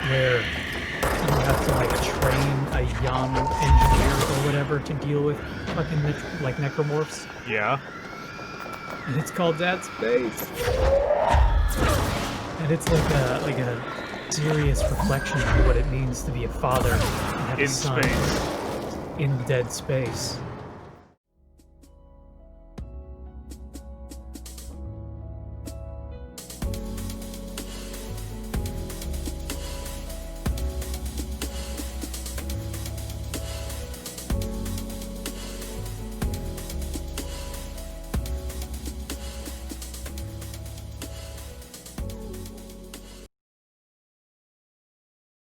where you have to like train a young engineer or whatever to deal with fucking like necromorphs? Yeah. And it's called Dead Space. And it's like a serious reflection on what it means to be a father and have a In son space. in dead space.